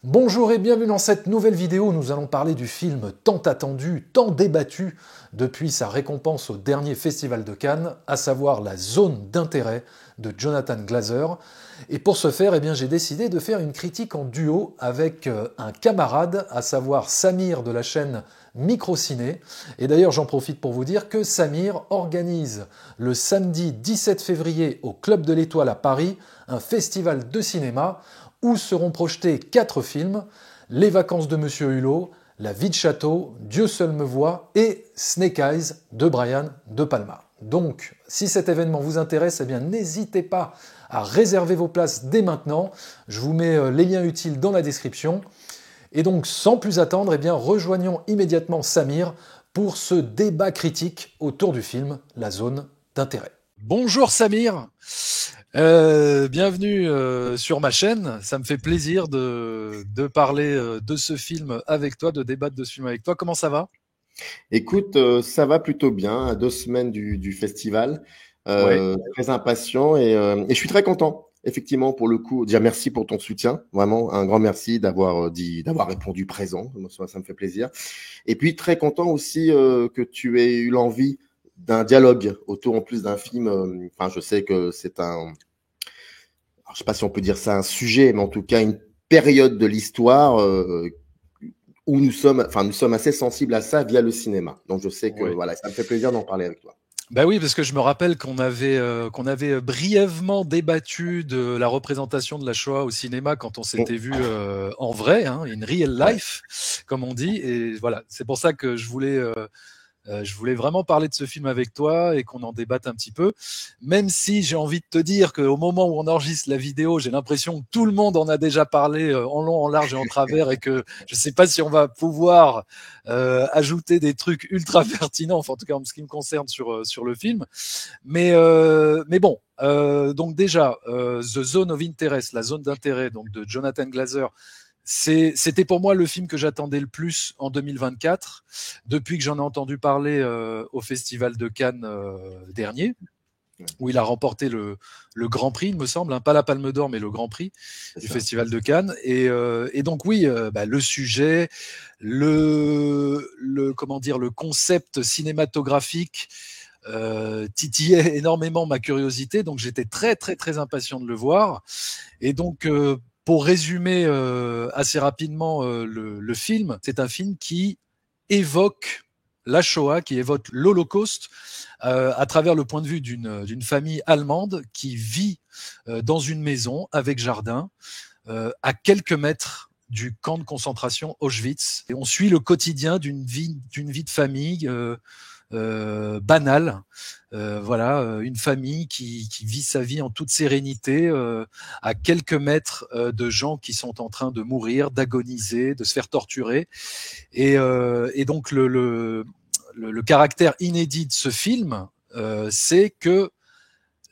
Bonjour et bienvenue dans cette nouvelle vidéo où nous allons parler du film tant attendu, tant débattu depuis sa récompense au dernier Festival de Cannes, à savoir La Zone d'intérêt de Jonathan Glazer. Et pour ce faire, j'ai décidé de faire une critique en duo avec un camarade, à savoir Samir de la chaîne Microciné. Et d'ailleurs, j'en profite pour vous dire que Samir organise le samedi 17 février au Club de l'Étoile à Paris un festival de cinéma où seront projetés 4 films, Les vacances de Monsieur Hulot, La vie de château, Dieu seul me voit et Snake Eyes de Brian De Palma. Donc, si cet événement vous intéresse, n'hésitez pas à réserver vos places dès maintenant. Je vous mets les liens utiles dans la description. Et donc, sans plus attendre, rejoignons immédiatement Samir pour ce débat critique autour du film La Zone d'intérêt. Bonjour Samir, bienvenue sur ma chaîne. Ça me fait plaisir de parler de ce film avec toi, de débattre de ce film avec toi. Comment ça va? Écoute, ça va plutôt bien, à 2 semaines du festival. Ouais. Très impatient et je suis très content. Effectivement, pour le coup, déjà merci pour ton soutien, vraiment un grand merci d'avoir répondu présent, ça me fait plaisir. Et puis très content aussi que tu aies eu l'envie d'un dialogue autour en plus d'un film. Enfin, je sais que c'est alors, je sais pas si on peut dire ça un sujet, mais en tout cas une période de l'histoire où nous sommes assez sensibles à ça via le cinéma. Donc je sais que Ouais. voilà, ça me fait plaisir d'en parler avec toi. Bah oui, parce que je me rappelle qu'on avait brièvement débattu de la représentation de la Shoah au cinéma quand on Bon, s'était vu en vrai, hein, in real ouais. life, comme on dit. Et voilà, c'est pour ça que je voulais vraiment parler de ce film avec toi et qu'on en débatte un petit peu, même si j'ai envie de te dire qu'au moment où on enregistre la vidéo, j'ai l'impression que tout le monde en a déjà parlé en long, en large et en travers et que je ne sais pas si on va pouvoir ajouter des trucs ultra pertinents, enfin en tout cas en ce qui me concerne sur le film. Mais bon, donc déjà, The Zone of Interest, la zone d'intérêt donc de Jonathan Glazer, c'était pour moi le film que j'attendais le plus en 2024, depuis que j'en ai entendu parler au Festival de Cannes dernier, Ouais, où il a remporté le Grand Prix, il me semble, hein, pas la Palme d'Or, mais le Grand Prix c'est du ça. Festival de Cannes. Et donc oui, le sujet, comment dire, le concept cinématographique titillait énormément ma curiosité, donc j'étais très très très impatient de le voir. Et donc, pour résumer assez rapidement le film, c'est un film qui évoque la Shoah, qui évoque l'Holocauste, à travers le point de vue d'une famille allemande qui vit dans une maison avec jardin, à quelques mètres du camp de concentration Auschwitz. Et on suit le quotidien d'une vie de famille banale. Voilà, une famille qui vit sa vie en toute sérénité, à quelques mètres de gens qui sont en train de mourir, d'agoniser, de se faire torturer. Et donc le caractère inédit de ce film, c'est que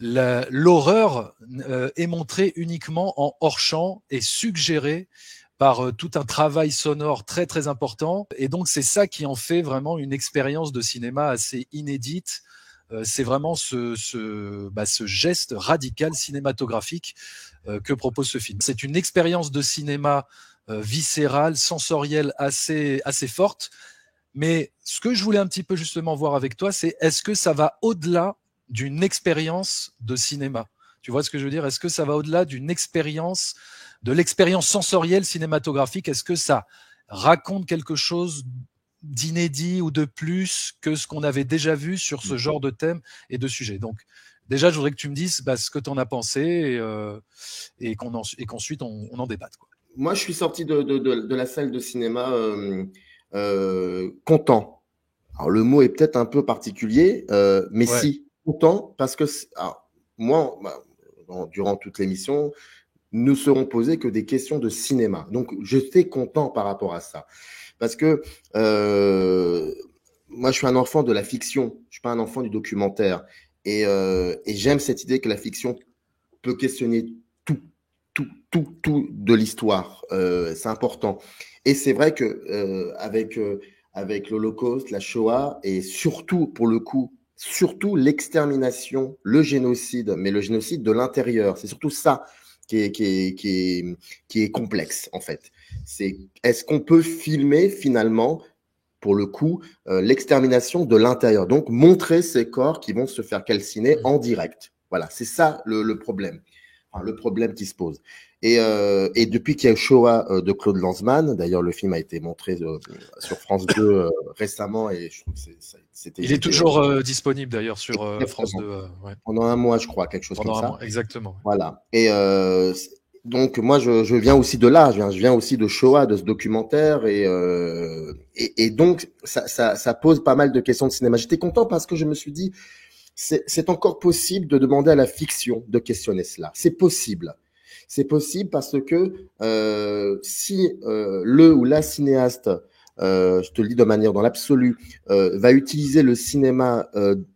l'horreur est montrée uniquement en hors-champ et suggérée par tout un travail sonore très très important. Et donc c'est ça qui en fait vraiment une expérience de cinéma assez inédite. C'est vraiment ce geste radical cinématographique que propose ce film. C'est une expérience de cinéma viscérale, sensorielle assez forte. Mais ce que je voulais un petit peu justement voir avec toi, c'est est-ce que ça va au-delà d'une expérience de cinéma? Tu vois ce que je veux dire? Est-ce que ça va au-delà d'une expérience, de l'expérience sensorielle cinématographique? Est-ce que ça raconte quelque chose d'inédit ou de plus que ce qu'on avait déjà vu sur ce genre de thème et de sujet? Donc, déjà, je voudrais que tu me dises ce que tu en as pensé et qu'ensuite on en débatte, quoi. Moi, je suis sorti de la salle de cinéma content. Alors, le mot est peut-être un peu particulier, mais Ouais. si, content, parce que alors, moi, durant toute l'émission, nous serons posés que des questions de cinéma. Donc, j'étais content par rapport à ça. Parce que moi, je suis un enfant de la fiction, je suis pas un enfant du documentaire. Et j'aime cette idée que la fiction peut questionner tout, tout de l'histoire. C'est important. Et c'est vrai que avec l'Holocauste, la Shoah, et surtout, pour le coup, surtout l'extermination, le génocide, mais le génocide de l'intérieur, c'est surtout ça qui est complexe, en fait. Est-ce qu'on peut filmer, finalement, pour le coup, l'extermination de l'intérieur. Donc, montrer ces corps qui vont se faire calciner en direct. Voilà, c'est ça le problème. Enfin, le problème qui se pose. Et depuis qu'il y a eu Shoah de Claude Lanzmann, d'ailleurs, le film a été montré sur France 2 récemment, et je trouve que c'était... Il est toujours disponible d'ailleurs sur France 2. Ouais. Pendant un mois, je crois, quelque chose Pendant comme un ça. mois, exactement. Voilà. Donc, moi, je viens aussi de là, je viens aussi de Shoah, de ce documentaire, et donc, ça pose pas mal de questions de cinéma. J'étais content parce que je me suis dit, c'est encore possible de demander à la fiction de questionner cela. C'est possible. C'est possible parce que si le ou la cinéaste, je te le dis de manière dans l'absolu, va utiliser le cinéma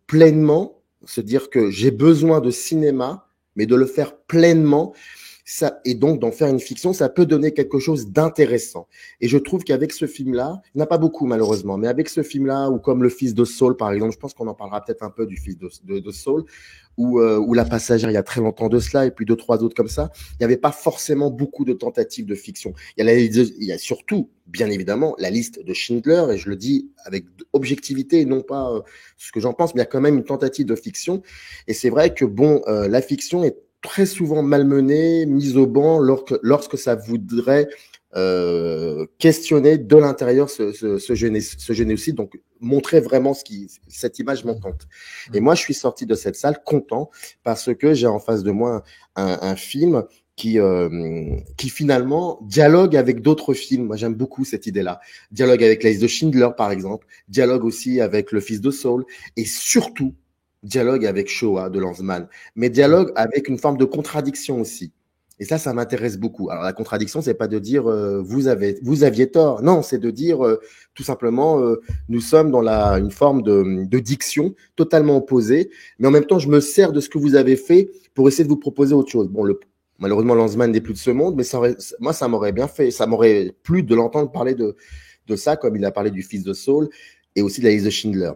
pleinement, se dire que j'ai besoin de cinéma, mais de le faire pleinement, ça, et donc d'en faire une fiction, ça peut donner quelque chose d'intéressant. Et je trouve qu'avec ce film-là, il n'y en a pas beaucoup malheureusement, mais avec ce film-là, ou comme Le Fils de Saul par exemple, je pense qu'on en parlera peut-être un peu du Fils de Saul, ou La Passagère il y a très longtemps de cela, et puis 2-3 autres comme ça, il n'y avait pas forcément beaucoup de tentatives de fiction. Il y a surtout, bien évidemment, la liste de Schindler, et je le dis avec objectivité et non pas ce que j'en pense, mais il y a quand même une tentative de fiction. Et c'est vrai que la fiction est très souvent malmenée, mise au banc lorsque ça voudrait questionner de l'intérieur ce génocide, donc montrer vraiment cette image montante. Et moi, je suis sorti de cette salle content parce que j'ai en face de moi un film qui finalement dialogue avec d'autres films. Moi, j'aime beaucoup cette idée-là. Dialogue avec la liste de Schindler, par exemple. Dialogue aussi avec Le Fils de Saul. Et surtout, dialogue avec Shoah de Lanzmann. Mais dialogue avec une forme de contradiction aussi. Et ça m'intéresse beaucoup. Alors, la contradiction, c'est pas de dire vous aviez tort. Non, c'est de dire tout simplement nous sommes dans une forme de diction totalement opposée. Mais en même temps, je me sers de ce que vous avez fait pour essayer de vous proposer autre chose. Bon, malheureusement, Lanzmann n'est plus de ce monde, mais moi, ça m'aurait bien fait. Ça m'aurait plu de l'entendre parler de ça, comme il a parlé du Fils de Saul et aussi de la liste de Schindler.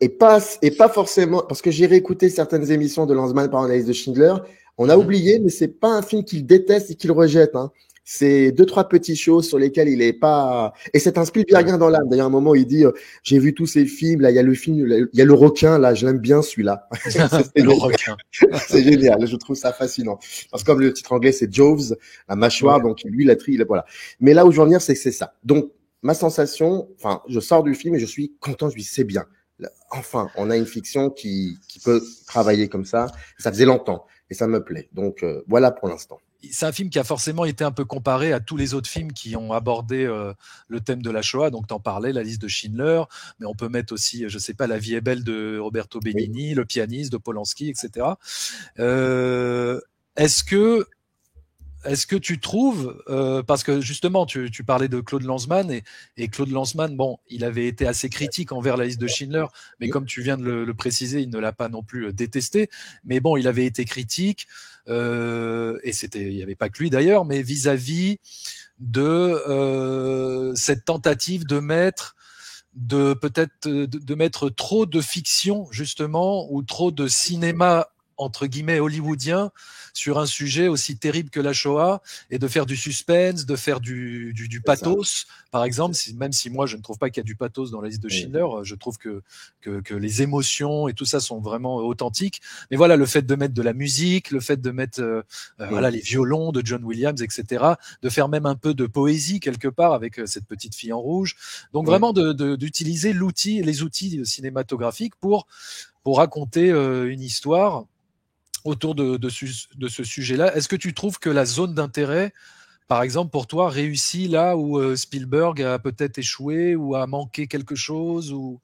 Et pas forcément, parce que j'ai réécouté certaines émissions de Lanzmann par la liste de Schindler. On a oublié, mais c'est pas un film qu'il déteste et qu'il rejette. Hein. C'est 2-3 petites choses sur lesquelles il est pas. Et c'est un Spielbergien dans l'âme. D'ailleurs, à un moment, il dit j'ai vu tous ces films. Là, il y a le film, il y a le requin. Là, je l'aime bien celui-là. Le requin. C'est génial. Je trouve ça fascinant. Parce que comme le titre anglais, c'est Jaws, la mâchoire. Ouais. Donc lui, voilà. Mais là où je veux en venir, c'est que c'est ça. Donc ma sensation, enfin, je sors du film et je suis content. Je lui dis c'est bien. Enfin, on a une fiction qui peut travailler comme ça. Ça faisait longtemps. Et ça me plaît. Donc, voilà pour l'instant. C'est un film qui a forcément été un peu comparé à tous les autres films qui ont abordé le thème de la Shoah. Donc, t'en parlais, la liste de Schindler, mais on peut mettre aussi, je sais pas, La vie est belle de Roberto Benigni, oui. Le pianiste de Polanski, etc. Est-ce que tu trouves, parce que justement, tu parlais de Claude Lanzmann, et Claude Lanzmann, bon, il avait été assez critique envers la liste de Schindler, mais comme tu viens de le préciser, il ne l'a pas non plus détesté. Mais bon, il avait été critique, et il n'y avait pas que lui d'ailleurs, mais vis-à-vis de cette tentative de mettre trop de fiction, justement, ou trop de cinéma entre guillemets hollywoodien sur un sujet aussi terrible que la Shoah, et de faire du suspense, de faire du pathos, par exemple, même si moi je ne trouve pas qu'il y a du pathos dans la liste de Schindler, je trouve que les émotions et tout ça sont vraiment authentiques. Mais voilà, le fait de mettre de la musique, le fait de mettre voilà, les violons de John Williams, etc., de faire même un peu de poésie quelque part avec cette petite fille en rouge. Donc vraiment d'utiliser les outils cinématographiques pour raconter une histoire autour de ce sujet-là. Est-ce que tu trouves que la zone d'intérêt, par exemple, pour toi, réussit là où Spielberg a peut-être échoué ou a manqué quelque chose, ou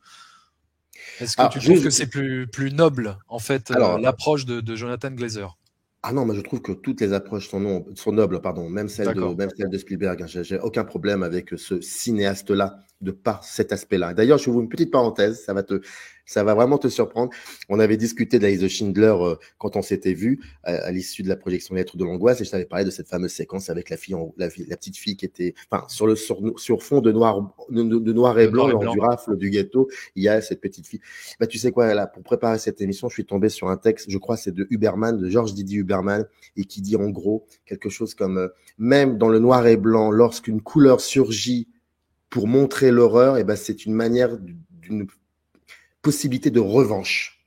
est-ce que tu trouves que c'est plus noble, en fait, l'approche de Jonathan Glazer? Ah non, mais je trouve que toutes les approches sont nobles, pardon, même celle de Spielberg. Hein. J'ai aucun problème avec ce cinéaste-là, de par cet aspect-là. D'ailleurs, je vous ouvre une petite parenthèse, Ça va vraiment te surprendre. On avait discuté de la liste de Schindler quand on s'était vu à l'issue de la projection Lettres de l'angoisse, et je t'avais parlé de cette fameuse séquence avec la petite fille qui était, enfin, sur fond de noir et De blanc, noir et lors blanc. du rafle du ghetto, il y a cette petite fille. Bah, tu sais quoi, là, pour préparer cette émission, je suis tombé sur un texte, je crois, c'est de Huberman, de Georges Didier Huberman, et qui dit en gros quelque chose comme même dans le noir et blanc, lorsqu'une couleur surgit pour montrer l'horreur, et ben c'est une manière d'une possibilité de revanche.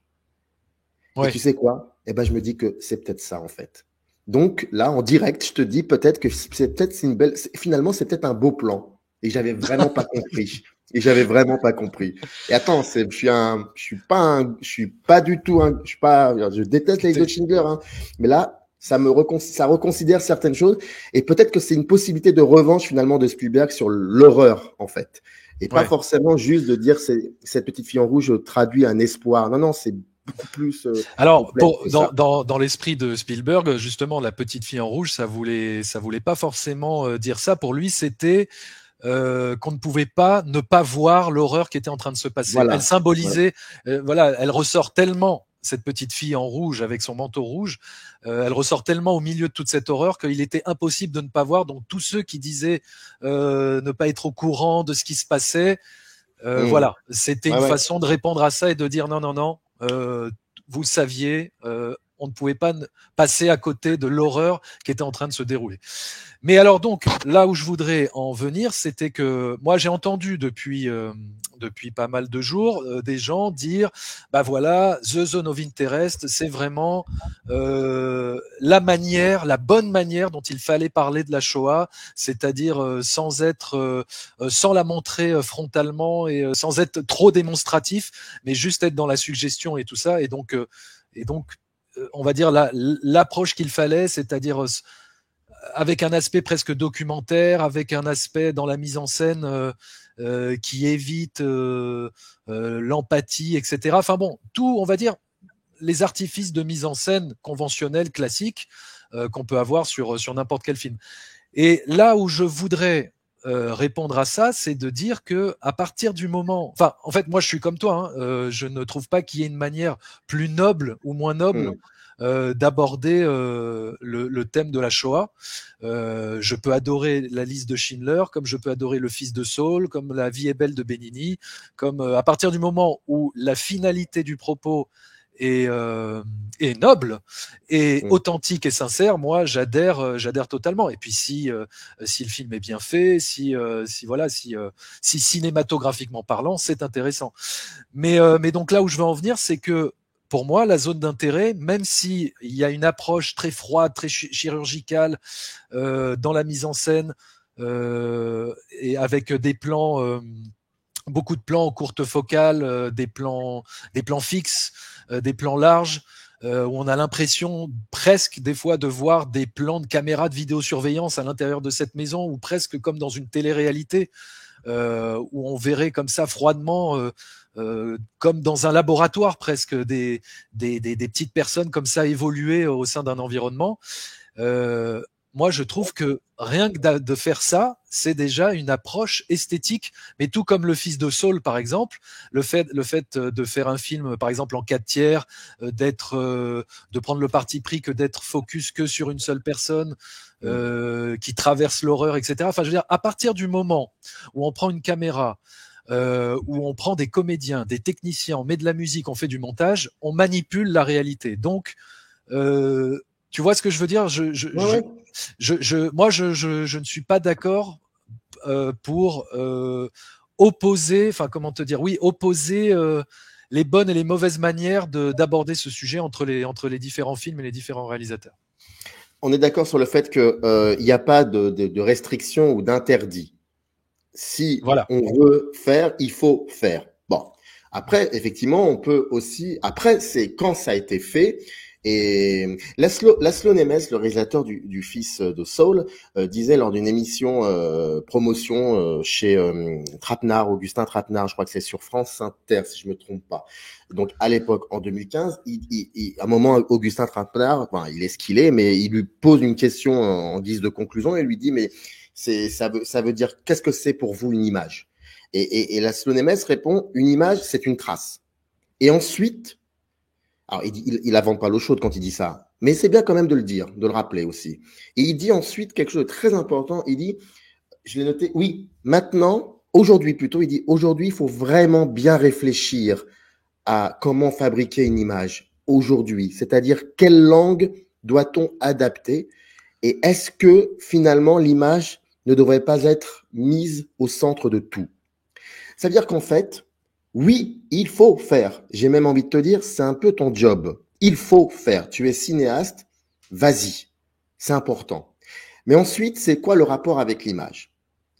Et tu Ouais. sais quoi? Eh ben, je me dis que c'est peut-être ça, en fait. Donc, là, en direct, je te dis peut-être que finalement, c'est peut-être un beau plan. Et j'avais vraiment pas compris. Et j'avais vraiment pas compris. Et attends, je suis pas du tout je déteste les de Schindler, hein. Mais là, ça reconsidère certaines choses. Et peut-être que c'est une possibilité de revanche, finalement, de Spielberg sur l'horreur, en fait. Et pas Ouais. forcément juste de dire cette petite fille en rouge traduit un espoir. Non, non, c'est beaucoup plus Alors, complexe que ça. dans l'esprit de Spielberg, justement, la petite fille en rouge, ça voulait pas forcément dire ça. Pour lui, c'était qu'on ne pouvait pas ne pas voir l'horreur qui était en train de se passer. Elle Voilà. Voilà. symbolisait, voilà, elle ressort tellement, cette petite fille en rouge avec son manteau rouge, elle ressort tellement au milieu de toute cette horreur qu'il était impossible de ne pas voir. Donc tous ceux qui disaient ne pas être au courant de ce qui se passait, voilà, c'était Ouais, une ouais. façon de répondre à ça et de dire non, non, non, vous saviez, on ne pouvait pas passer à côté de l'horreur qui était en train de se dérouler. Mais alors donc, là où je voudrais en venir, c'était que moi j'ai entendu depuis pas mal de jours des gens dire, bah voilà, The Zone of Interest, c'est vraiment la bonne manière dont il fallait parler de la Shoah, c'est-à-dire sans la montrer frontalement et sans être trop démonstratif, mais juste être dans la suggestion et tout ça. Et donc on va dire l'approche qu'il fallait, c'est-à-dire avec un aspect presque documentaire, avec un aspect dans la mise en scène qui évite l'empathie, etc. Enfin bon, tout, on va dire, les artifices de mise en scène conventionnels, classiques, qu'on peut avoir sur n'importe quel film. Et là où je voudrais répondre à ça, c'est de dire que à partir du moment, enfin, en fait, moi, je suis comme toi, hein, je ne trouve pas qu'il y ait une manière plus noble ou moins noble d'aborder le thème de la Shoah. Je peux adorer la liste de Schindler, comme je peux adorer Le Fils de Saul, comme La vie est belle de Benigni, comme à partir du moment où la finalité du propos est noble et authentique et sincère, moi j'adhère totalement. Et puis si le film est bien fait, si cinématographiquement parlant, c'est intéressant. Mais donc là où je veux en venir, c'est que pour moi, la zone d'intérêt, même si il y a une approche très froide, très chirurgicale dans la mise en scène et avec des plans, beaucoup de plans en courte focale, des plans fixes, des plans larges, où on a l'impression presque des fois de voir des plans de caméras de vidéosurveillance à l'intérieur de cette maison, ou presque comme dans une télé-réalité, où on verrait comme ça froidement, comme dans un laboratoire presque, des petites personnes comme ça évoluer au sein d'un environnement. Euh, Moi, je trouve que rien que de faire ça, c'est déjà une approche esthétique. Mais tout comme Le Fils de Saul, par exemple, le fait de faire un film, par exemple en 4 tiers, de prendre le parti pris que d'être focus que sur une seule personne qui traverse l'horreur, etc. Enfin, je veux dire, à partir du moment où on prend une caméra, où on prend des comédiens, des techniciens, on met de la musique, on fait du montage, on manipule la réalité. Donc, tu vois ce que je veux dire? Ouais. Moi, je ne suis pas d'accord pour opposer, enfin, comment te dire? Oui, opposer les bonnes et les mauvaises manières d'aborder ce sujet entre les différents films et les différents réalisateurs. On est d'accord sur le fait qu'il n'y a pas de restriction ou d'interdit. Si Voilà. on veut faire, il faut faire. Bon. Après, effectivement, on peut aussi. Après, c'est quand ça a été fait. Et Laszlo Nemes, le réalisateur du Fils de Saul, disait lors d'une émission promotion chez Trapenard, Augustin Trapenard, je crois que c'est sur France Inter, si je me trompe pas. Donc à l'époque, en 2015, à un moment, Augustin Trapenard, enfin, il est ce qu'il est, mais il lui pose une question en guise de conclusion et lui dit, mais ça veut dire, qu'est-ce que c'est pour vous une image? Et Laszlo Nemes répond, une image, c'est une trace. Et ensuite, alors il invente pas l'eau chaude quand il dit ça, mais c'est bien quand même de le dire, de le rappeler aussi. Et il dit ensuite quelque chose de très important, il dit, je l'ai noté, oui, maintenant, aujourd'hui plutôt, il dit, aujourd'hui, il faut vraiment bien réfléchir à comment fabriquer une image aujourd'hui, c'est-à-dire quelle langue doit-on adapter et est-ce que finalement l'image ne devrait pas être mise au centre de tout. Ça veut dire qu'en fait, oui, il faut faire. J'ai même envie de te dire, c'est un peu ton job. Il faut faire. Tu es cinéaste, vas-y. C'est important. Mais ensuite, c'est quoi le rapport avec l'image?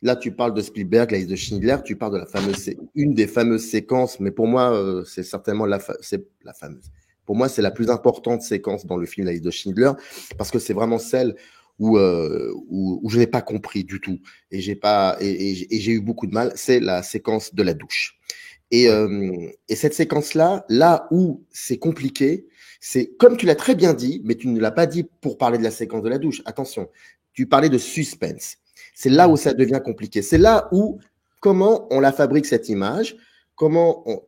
Là, tu parles de Spielberg, la liste de Schindler, tu parles de une des fameuses séquences, mais pour moi, c'est certainement c'est la fameuse. Pour moi, c'est la plus importante séquence dans le film La liste de Schindler, parce que c'est vraiment celle où je n'ai pas compris du tout et j'ai eu beaucoup de mal. C'est la séquence de la douche. Et cette séquence-là, là où c'est compliqué, c'est comme tu l'as très bien dit, mais tu ne l'as pas dit pour parler de la séquence de la douche. Attention, tu parlais de suspense. C'est là où ça devient compliqué. C'est là où comment on la fabrique cette image,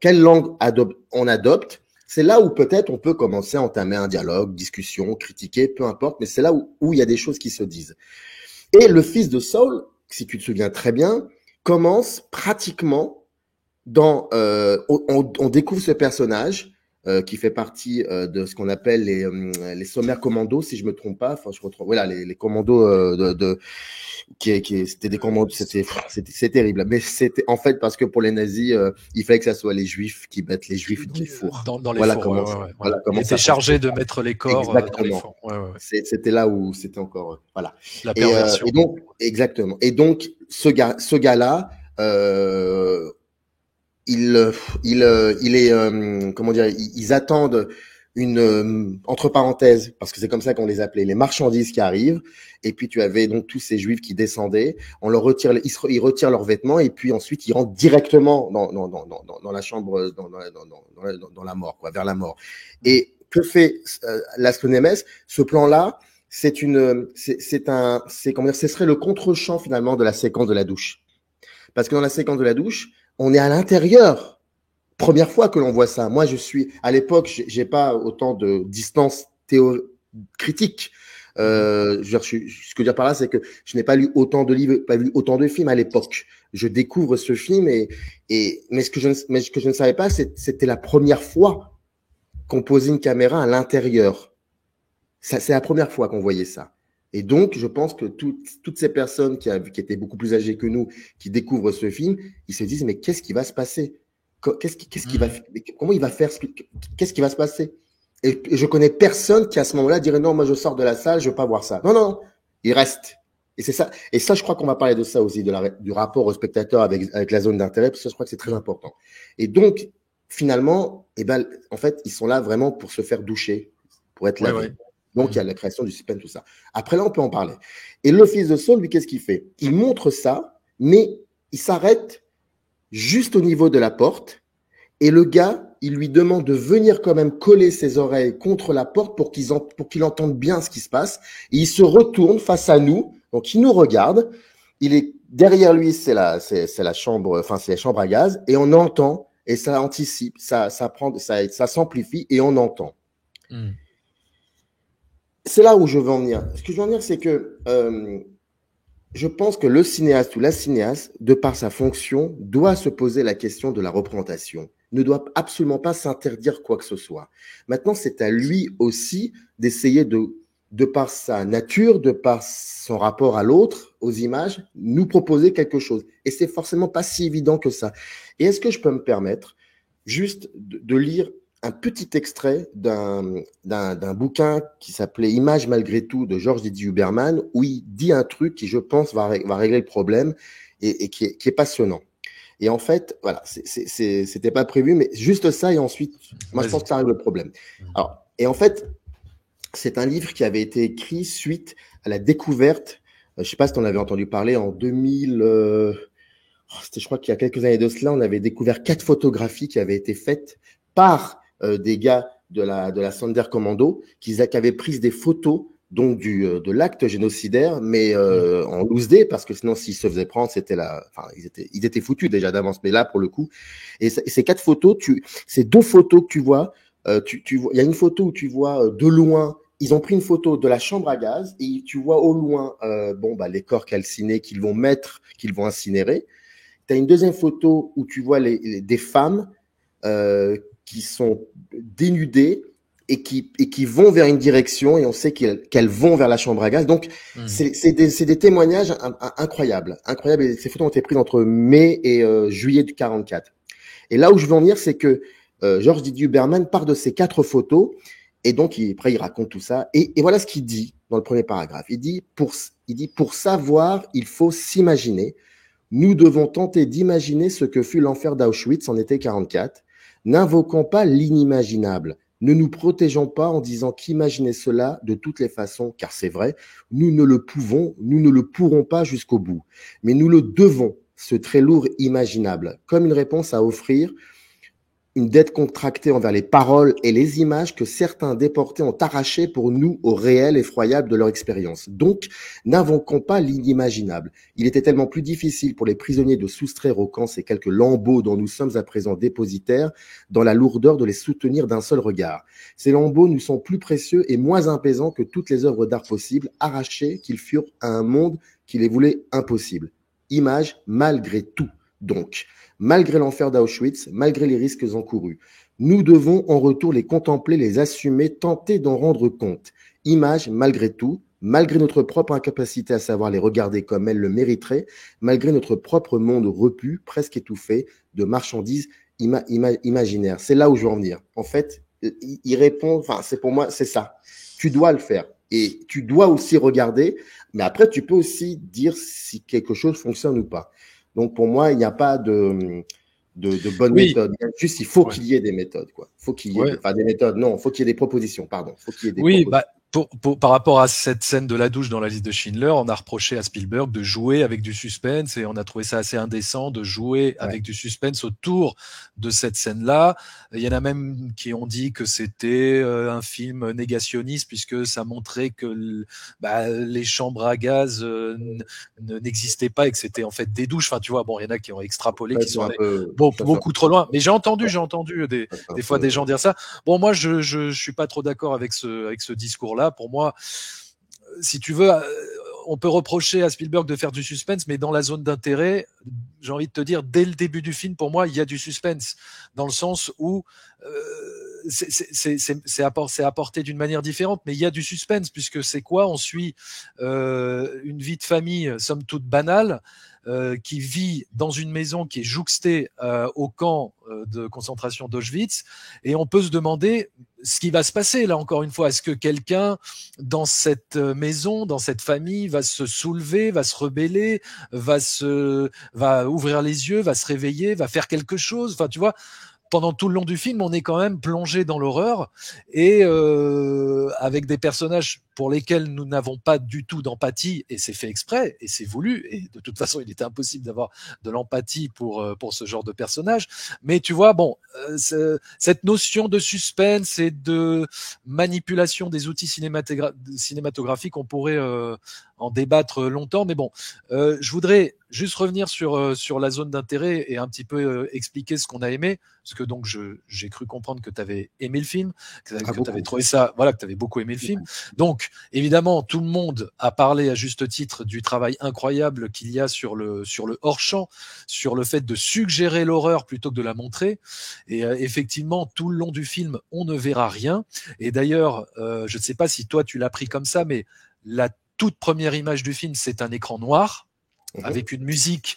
quelle langue on adopte. C'est là où peut-être on peut commencer à entamer un dialogue, discussion, critiquer, peu importe, mais c'est là où il y a des choses qui se disent. Et le fils de Saul, si tu te souviens très bien, commence pratiquement on découvre ce personnage qui fait partie de ce qu'on appelle les sommaires commandos, si je me trompe pas. Enfin, je retrouve, voilà, les commandos c'était des commandos, c'est terrible. Mais c'était en fait parce que pour les nazis, il fallait que ça soit les juifs qui mettent les juifs dans les fours. Dans les voilà fours, comment, voilà comment il était chargé de mettre les corps dans les fours. C'était là où c'était encore voilà. La perversion. Et donc exactement. Et donc ce gars-là. Il est comment dire, ils attendent entre parenthèses, parce que c'est comme ça qu'on les appelait, les marchandises qui arrivent, et puis tu avais donc tous ces juifs qui descendaient, on leur retire, ils retirent leurs vêtements, et puis ensuite ils rentrent directement dans la chambre, dans la mort, quoi, vers la mort. Et que fait Laszlo Nemes? Ce plan-là, comment dire, ce serait le contre-champ finalement de la séquence de la douche. Parce que dans la séquence de la douche, on est à l'intérieur. Première fois que l'on voit ça. Moi, à l'époque, j'ai pas autant de distance critique. Ce que je veux dire par là, c'est que je n'ai pas lu autant de livres, pas vu autant de films à l'époque. Je découvre ce film mais ce que je ne savais pas, c'était la première fois qu'on posait une caméra à l'intérieur. C'est la première fois qu'on voyait ça. Et donc, je pense que toutes ces personnes qui étaient beaucoup plus âgées que nous, qui découvrent ce film, ils se disent, mais qu'est-ce qui va se passer? Comment il va faire? Qu'est-ce qui va se passer? Et je connais personne qui, à ce moment-là, dirait, non, moi, je sors de la salle, je veux pas voir ça. Non, il reste. Et c'est ça. Et ça, je crois qu'on va parler de ça aussi, du rapport au spectateur avec la zone d'intérêt, parce que je crois que c'est très important. Et donc, finalement, en fait, ils sont là vraiment pour se faire doucher, pour être lavés. Donc, il y a la création du suspense, tout ça. Après, là, on peut en parler. Et le fils de Saul, lui, qu'est-ce qu'il fait? Il montre ça, mais il s'arrête juste au niveau de la porte. Et le gars, il lui demande de venir quand même coller ses oreilles contre la porte pour qu'il entende bien ce qui se passe. Et il se retourne face à nous. Donc, il nous regarde. Derrière lui, c'est la chambre, enfin, c'est la chambre à gaz. Et on entend, et ça anticipe, ça s'amplifie et on entend. C'est là où je veux en venir. Ce que je veux en venir, c'est que je pense que le cinéaste ou la cinéaste, de par sa fonction, doit se poser la question de la représentation, ne doit absolument pas s'interdire quoi que ce soit. Maintenant, c'est à lui aussi d'essayer de par sa nature, de par son rapport à l'autre, aux images, nous proposer quelque chose. Et c'est forcément pas si évident que ça. Et est-ce que je peux me permettre juste de lire un petit extrait d'un bouquin qui s'appelait Images malgré tout de Georges Didier Huberman, où il dit un truc qui, je pense, va régler le problème et qui est passionnant. Et en fait, voilà, c'était pas prévu, mais juste ça, et ensuite, moi, je pense que ça règle le problème. Alors, et en fait, c'est un livre qui avait été écrit suite à la découverte, je sais pas si tu en avais entendu parler, en 2000, je crois qu'il y a quelques années de cela, on avait découvert 4 photographies qui avaient été faites par des gars de la Sonderkommando qui avaient pris des photos donc de l'acte génocidaire, mais en loose day, parce que sinon, s'ils se faisaient prendre, enfin, ils étaient foutus déjà d'avance. Mais là, pour le coup, et ces 4 photos, ces 2 photos que tu vois, il y a une photo où tu vois de loin. Ils ont pris une photo de la chambre à gaz et tu vois au loin, les corps calcinés qu'ils vont incinérer. Tu as une deuxième photo où tu vois des femmes qui sont dénudées et qui vont vers une direction, et on sait qu'elles vont vers la chambre à gaz. Donc, c'est des témoignages incroyables. Et ces photos ont été prises entre mai et juillet du 44. Et là où je veux en venir, c'est que Georges Didier Huberman part de ces 4 photos, et donc après il raconte tout ça. Et voilà ce qu'il dit dans le premier paragraphe. Il dit, pour savoir, il faut s'imaginer. Nous devons tenter d'imaginer ce que fut l'enfer d'Auschwitz en été 44. N'invoquons pas l'inimaginable. Ne nous protégeons pas en disant qu'imaginer cela de toutes les façons, car c'est vrai, nous ne le pourrons pas jusqu'au bout. Mais nous le devons, ce très lourd imaginable, comme une réponse à offrir, une dette contractée envers les paroles et les images que certains déportés ont arrachées pour nous au réel effroyable de leur expérience. Donc, n'invoquons pas l'inimaginable. Il était tellement plus difficile pour les prisonniers de soustraire au camp ces quelques lambeaux dont nous sommes à présent dépositaires, dans la lourdeur de les soutenir d'un seul regard. Ces lambeaux nous sont plus précieux et moins apaisants que toutes les œuvres d'art possibles, arrachées qu'ils furent à un monde qui les voulait impossibles. Images malgré tout, donc. Malgré l'enfer d'Auschwitz, malgré les risques encourus. Nous devons en retour les contempler, les assumer, tenter d'en rendre compte. Images malgré tout, malgré notre propre incapacité à savoir les regarder comme elles le mériteraient, malgré notre propre monde repu, presque étouffé, de marchandises imaginaires. C'est là où je veux en venir. En fait, il répond, pour moi, c'est ça. Tu dois le faire. Et tu dois aussi regarder, mais après, tu peux aussi dire si quelque chose fonctionne ou pas. Donc, pour moi, il n'y a pas de bonne méthode. Juste, il faut qu'il y ait des méthodes, quoi. Faut qu'il y ait des méthodes. Non, faut qu'il y ait des propositions, pardon. Faut qu'il y ait des propositions. Par rapport à cette scène de la douche dans la liste de Schindler, on a reproché à Spielberg de jouer avec du suspense et on a trouvé ça assez indécent de jouer avec du suspense autour de cette scène-là. Il y en a même qui ont dit que c'était un film négationniste puisque ça montrait que les chambres à gaz n'existaient pas et que c'était en fait des douches. Enfin, tu vois, bon, il y en a qui ont extrapolé, qui sont allés beaucoup trop loin. Mais j'ai entendu des fois des gens dire ça. Bon, moi, je suis pas trop d'accord avec ce discours-là. Pour moi, si tu veux, on peut reprocher à Spielberg de faire du suspense, mais dans la zone d'intérêt, j'ai envie de te dire, dès le début du film, pour moi, il y a du suspense, dans le sens où c'est apporté d'une manière différente, mais il y a du suspense, puisque c'est quoi? On suit une vie de famille, somme toute banale, qui vit dans une maison qui est jouxtée au camp de concentration d'Auschwitz, et on peut se demander ce qui va se passer là encore une fois. Est-ce que quelqu'un dans cette maison, dans cette famille, va se soulever, va se rebeller, va ouvrir les yeux, va se réveiller, va faire quelque chose? Enfin, tu vois, pendant tout le long du film, on est quand même plongé dans l'horreur et avec des personnages pour lesquels nous n'avons pas du tout d'empathie, et c'est fait exprès et c'est voulu, et de toute façon il était impossible d'avoir de l'empathie pour ce genre de personnage. Mais tu vois, bon, cette notion de suspense et de manipulation des outils cinématographiques, on pourrait en débattre longtemps, mais bon, je voudrais juste revenir sur la zone d'intérêt et un petit peu expliquer ce qu'on a aimé, parce que donc j'ai cru comprendre que tu avais aimé le film, que tu avais trouvé ça, voilà, que tu avais beaucoup aimé le film. Donc évidemment, tout le monde a parlé à juste titre du travail incroyable qu'il y a sur le hors-champ, sur le fait de suggérer l'horreur plutôt que de la montrer. Et effectivement, tout le long du film, on ne verra rien. Et d'ailleurs, je ne sais pas si toi tu l'as pris comme ça, mais la toute première image du film, c'est un écran noir avec une musique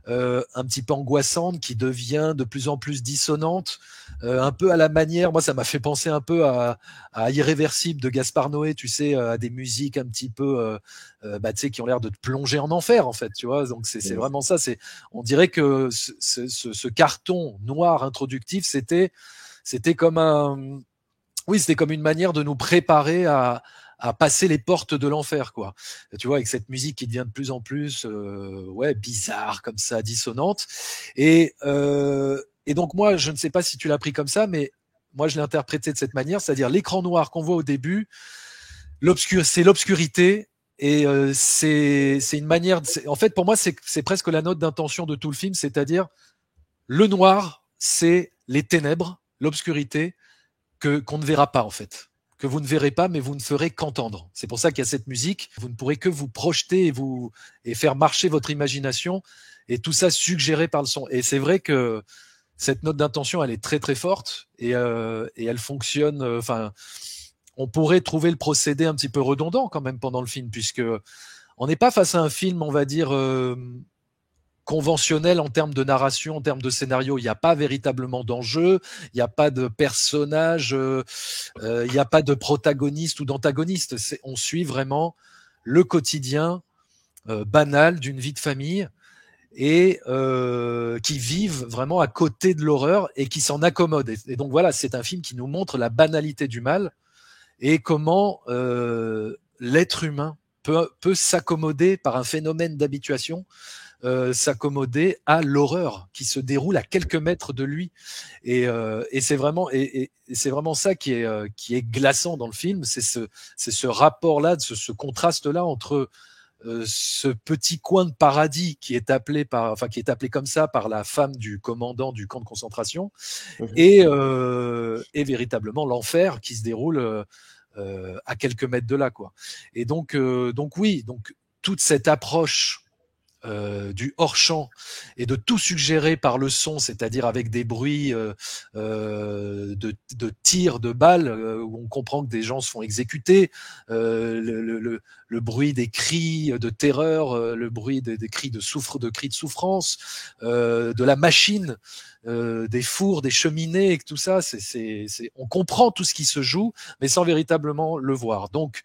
un petit peu angoissante qui devient de plus en plus dissonante, un peu à la manière, moi ça m'a fait penser un peu à Irréversible de Gaspard Noé, tu sais, à des musiques un petit peu tu sais, qui ont l'air de te plonger en enfer en fait, tu vois. Donc c'est vraiment ça, on dirait que ce carton noir introductif, c'était comme c'était comme une manière de nous préparer à passer les portes de l'enfer, quoi. Tu vois, avec cette musique qui devient de plus en plus bizarre, comme ça, dissonante. Et donc moi, je ne sais pas si tu l'as pris comme ça, mais moi je l'ai interprété de cette manière, c'est-à-dire l'écran noir qu'on voit au début, c'est l'obscurité. Et c'est une manière. En fait, pour moi, c'est presque la note d'intention de tout le film, c'est-à-dire le noir, c'est les ténèbres, l'obscurité qu'on ne verra pas en fait, que vous ne verrez pas, mais vous ne ferez qu'entendre. C'est pour ça qu'il y a cette musique. Vous ne pourrez que vous projeter et faire marcher votre imagination, et tout ça suggéré par le son. Et c'est vrai que cette note d'intention, elle est très très forte, et elle fonctionne. Enfin, on pourrait trouver le procédé un petit peu redondant quand même pendant le film, puisque on n'est pas face à un film, on va dire, conventionnel en termes de narration, en termes de scénario. Il n'y a pas véritablement d'enjeu, il n'y a pas de personnage, il n'y a pas de protagoniste ou d'antagoniste. On suit vraiment le quotidien banal d'une vie de famille, et qui vivent vraiment à côté de l'horreur et qui s'en accommodent. Et donc voilà, c'est un film qui nous montre la banalité du mal et comment l'être humain peut s'accommoder par un phénomène d'habituation, s'accommoder à l'horreur qui se déroule à quelques mètres de lui. Et c'est vraiment ça qui est glaçant dans le film, c'est ce rapport-là, ce contraste-là entre ce petit coin de paradis qui est appelé comme ça par la femme du commandant du camp de concentration, et véritablement l'enfer qui se déroule à quelques mètres de là, quoi. Et donc oui, donc toute cette approche du hors-champ et de tout suggérer par le son, c'est-à-dire avec des bruits de tirs, de balles, où on comprend que des gens se font exécuter, le bruit des cris de terreur, le bruit des cris de souffrance, de la machine, des fours, des cheminées, et tout ça, on comprend tout ce qui se joue, mais sans véritablement le voir. Donc,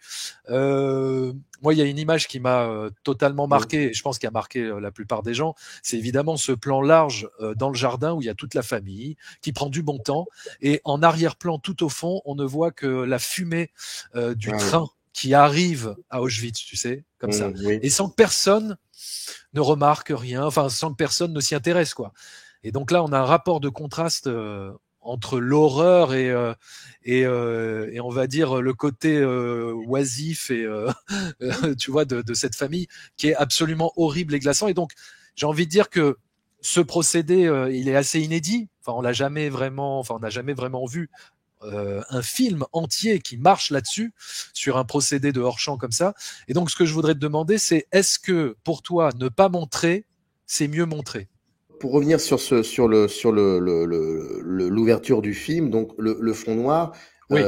moi, il y a une image qui m'a totalement marqué, et je pense qu'il a marqué la plupart des gens. C'est évidemment ce plan large dans le jardin où il y a toute la famille qui prend du bon temps. Et en arrière-plan, tout au fond, on ne voit que la fumée du train qui arrive à Auschwitz, tu sais, comme ça. Et sans que personne ne remarque rien, enfin, sans que personne ne s'y intéresse, quoi. Et donc là, on a un rapport de contraste entre l'horreur et on va dire le côté oisif et tu vois de cette famille qui est absolument horrible et glaçant. Et donc j'ai envie de dire que ce procédé il est assez inédit. Enfin, on n'a jamais vraiment vu un film entier qui marche là-dessus, sur un procédé de hors-champ comme ça. Et donc ce que je voudrais te demander, c'est est-ce que pour toi ne pas montrer, c'est mieux montrer? Pour revenir sur l'ouverture du film, donc le fond noir. Oui.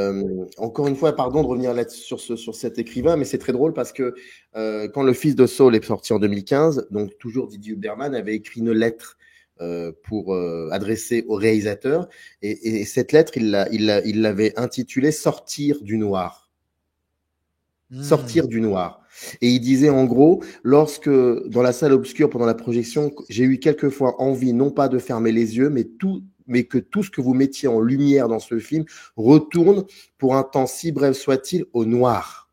Encore une fois, pardon de revenir là sur cet écrivain, mais c'est très drôle parce que quand Le Fils de Saul est sorti en 2015, donc toujours Didier Huberman avait écrit une lettre pour adresser au réalisateur, et cette lettre, il l'avait intitulée Sortir du noir. Sortir du noir. Et il disait en gros, lorsque dans la salle obscure pendant la projection, j'ai eu quelquefois envie non pas de fermer les yeux, mais que tout ce que vous mettiez en lumière dans ce film retourne pour un temps si bref soit-il au noir.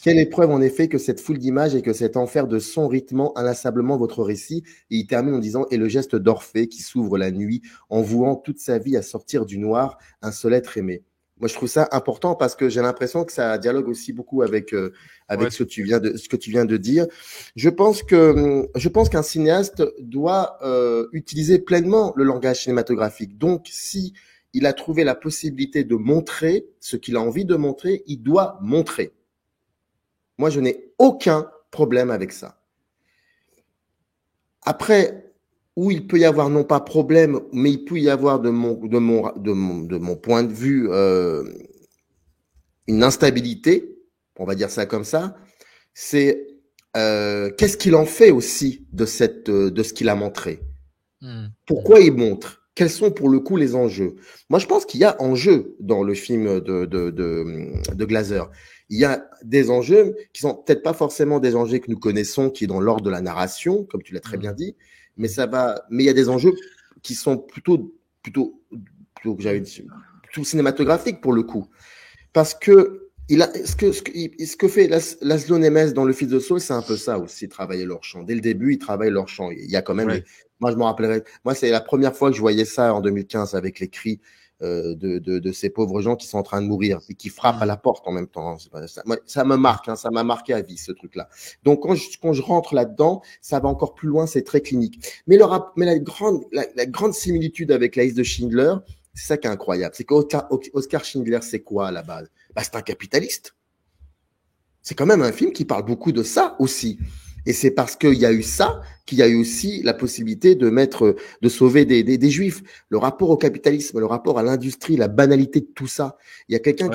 Quelle épreuve en effet que cette foule d'images et que cet enfer de son rythmant inlassablement votre récit. Et il termine en disant, et le geste d'Orphée qui s'ouvre la nuit en vouant toute sa vie à sortir du noir, un seul être aimé. Moi, je trouve ça important parce que j'ai l'impression que ça dialogue aussi beaucoup avec ce que tu viens de dire. Je pense qu'un cinéaste doit utiliser pleinement le langage cinématographique. Donc, si il a trouvé la possibilité de montrer ce qu'il a envie de montrer, il doit montrer. Moi, je n'ai aucun problème avec ça. Après, où il peut y avoir non pas problème, mais il peut y avoir de mon point de vue une instabilité, on va dire ça comme ça, c'est qu'est-ce qu'il en fait aussi de ce qu'il a montré. Pourquoi il montre? Quels sont pour le coup les enjeux? Moi, je pense qu'il y a enjeux dans le film de Glaser. Il y a des enjeux qui sont peut-être pas forcément des enjeux que nous connaissons, qui est dans l'ordre de la narration, comme tu l'as très bien dit, mais il y a des enjeux qui sont plutôt cinématographiques pour le coup. Parce que ce que fait Laszlo Nemes dans Le Fils de Saul, c'est un peu ça aussi, travailler leur chant. Dès le début, ils travaillent leur chant. Il y a quand même, moi je me rappellerai, moi c'est la première fois que je voyais ça en 2015 avec les cris de ces pauvres gens qui sont en train de mourir et qui frappent à la porte en même temps. Ça me marque, ça m'a marqué à vie, ce truc-là. Donc, quand je rentre là-dedans, ça va encore plus loin, c'est très clinique. Mais la grande similitude avec la liste de Schindler, c'est ça qui est incroyable. C'est qu'Oscar Schindler, c'est quoi à la base? C'est un capitaliste. C'est quand même un film qui parle beaucoup de ça aussi. Et c'est parce qu'il y a eu ça qu'il y a eu aussi la possibilité de sauver des Juifs. Le rapport au capitalisme, le rapport à l'industrie, la banalité de tout ça. Il y a quelqu'un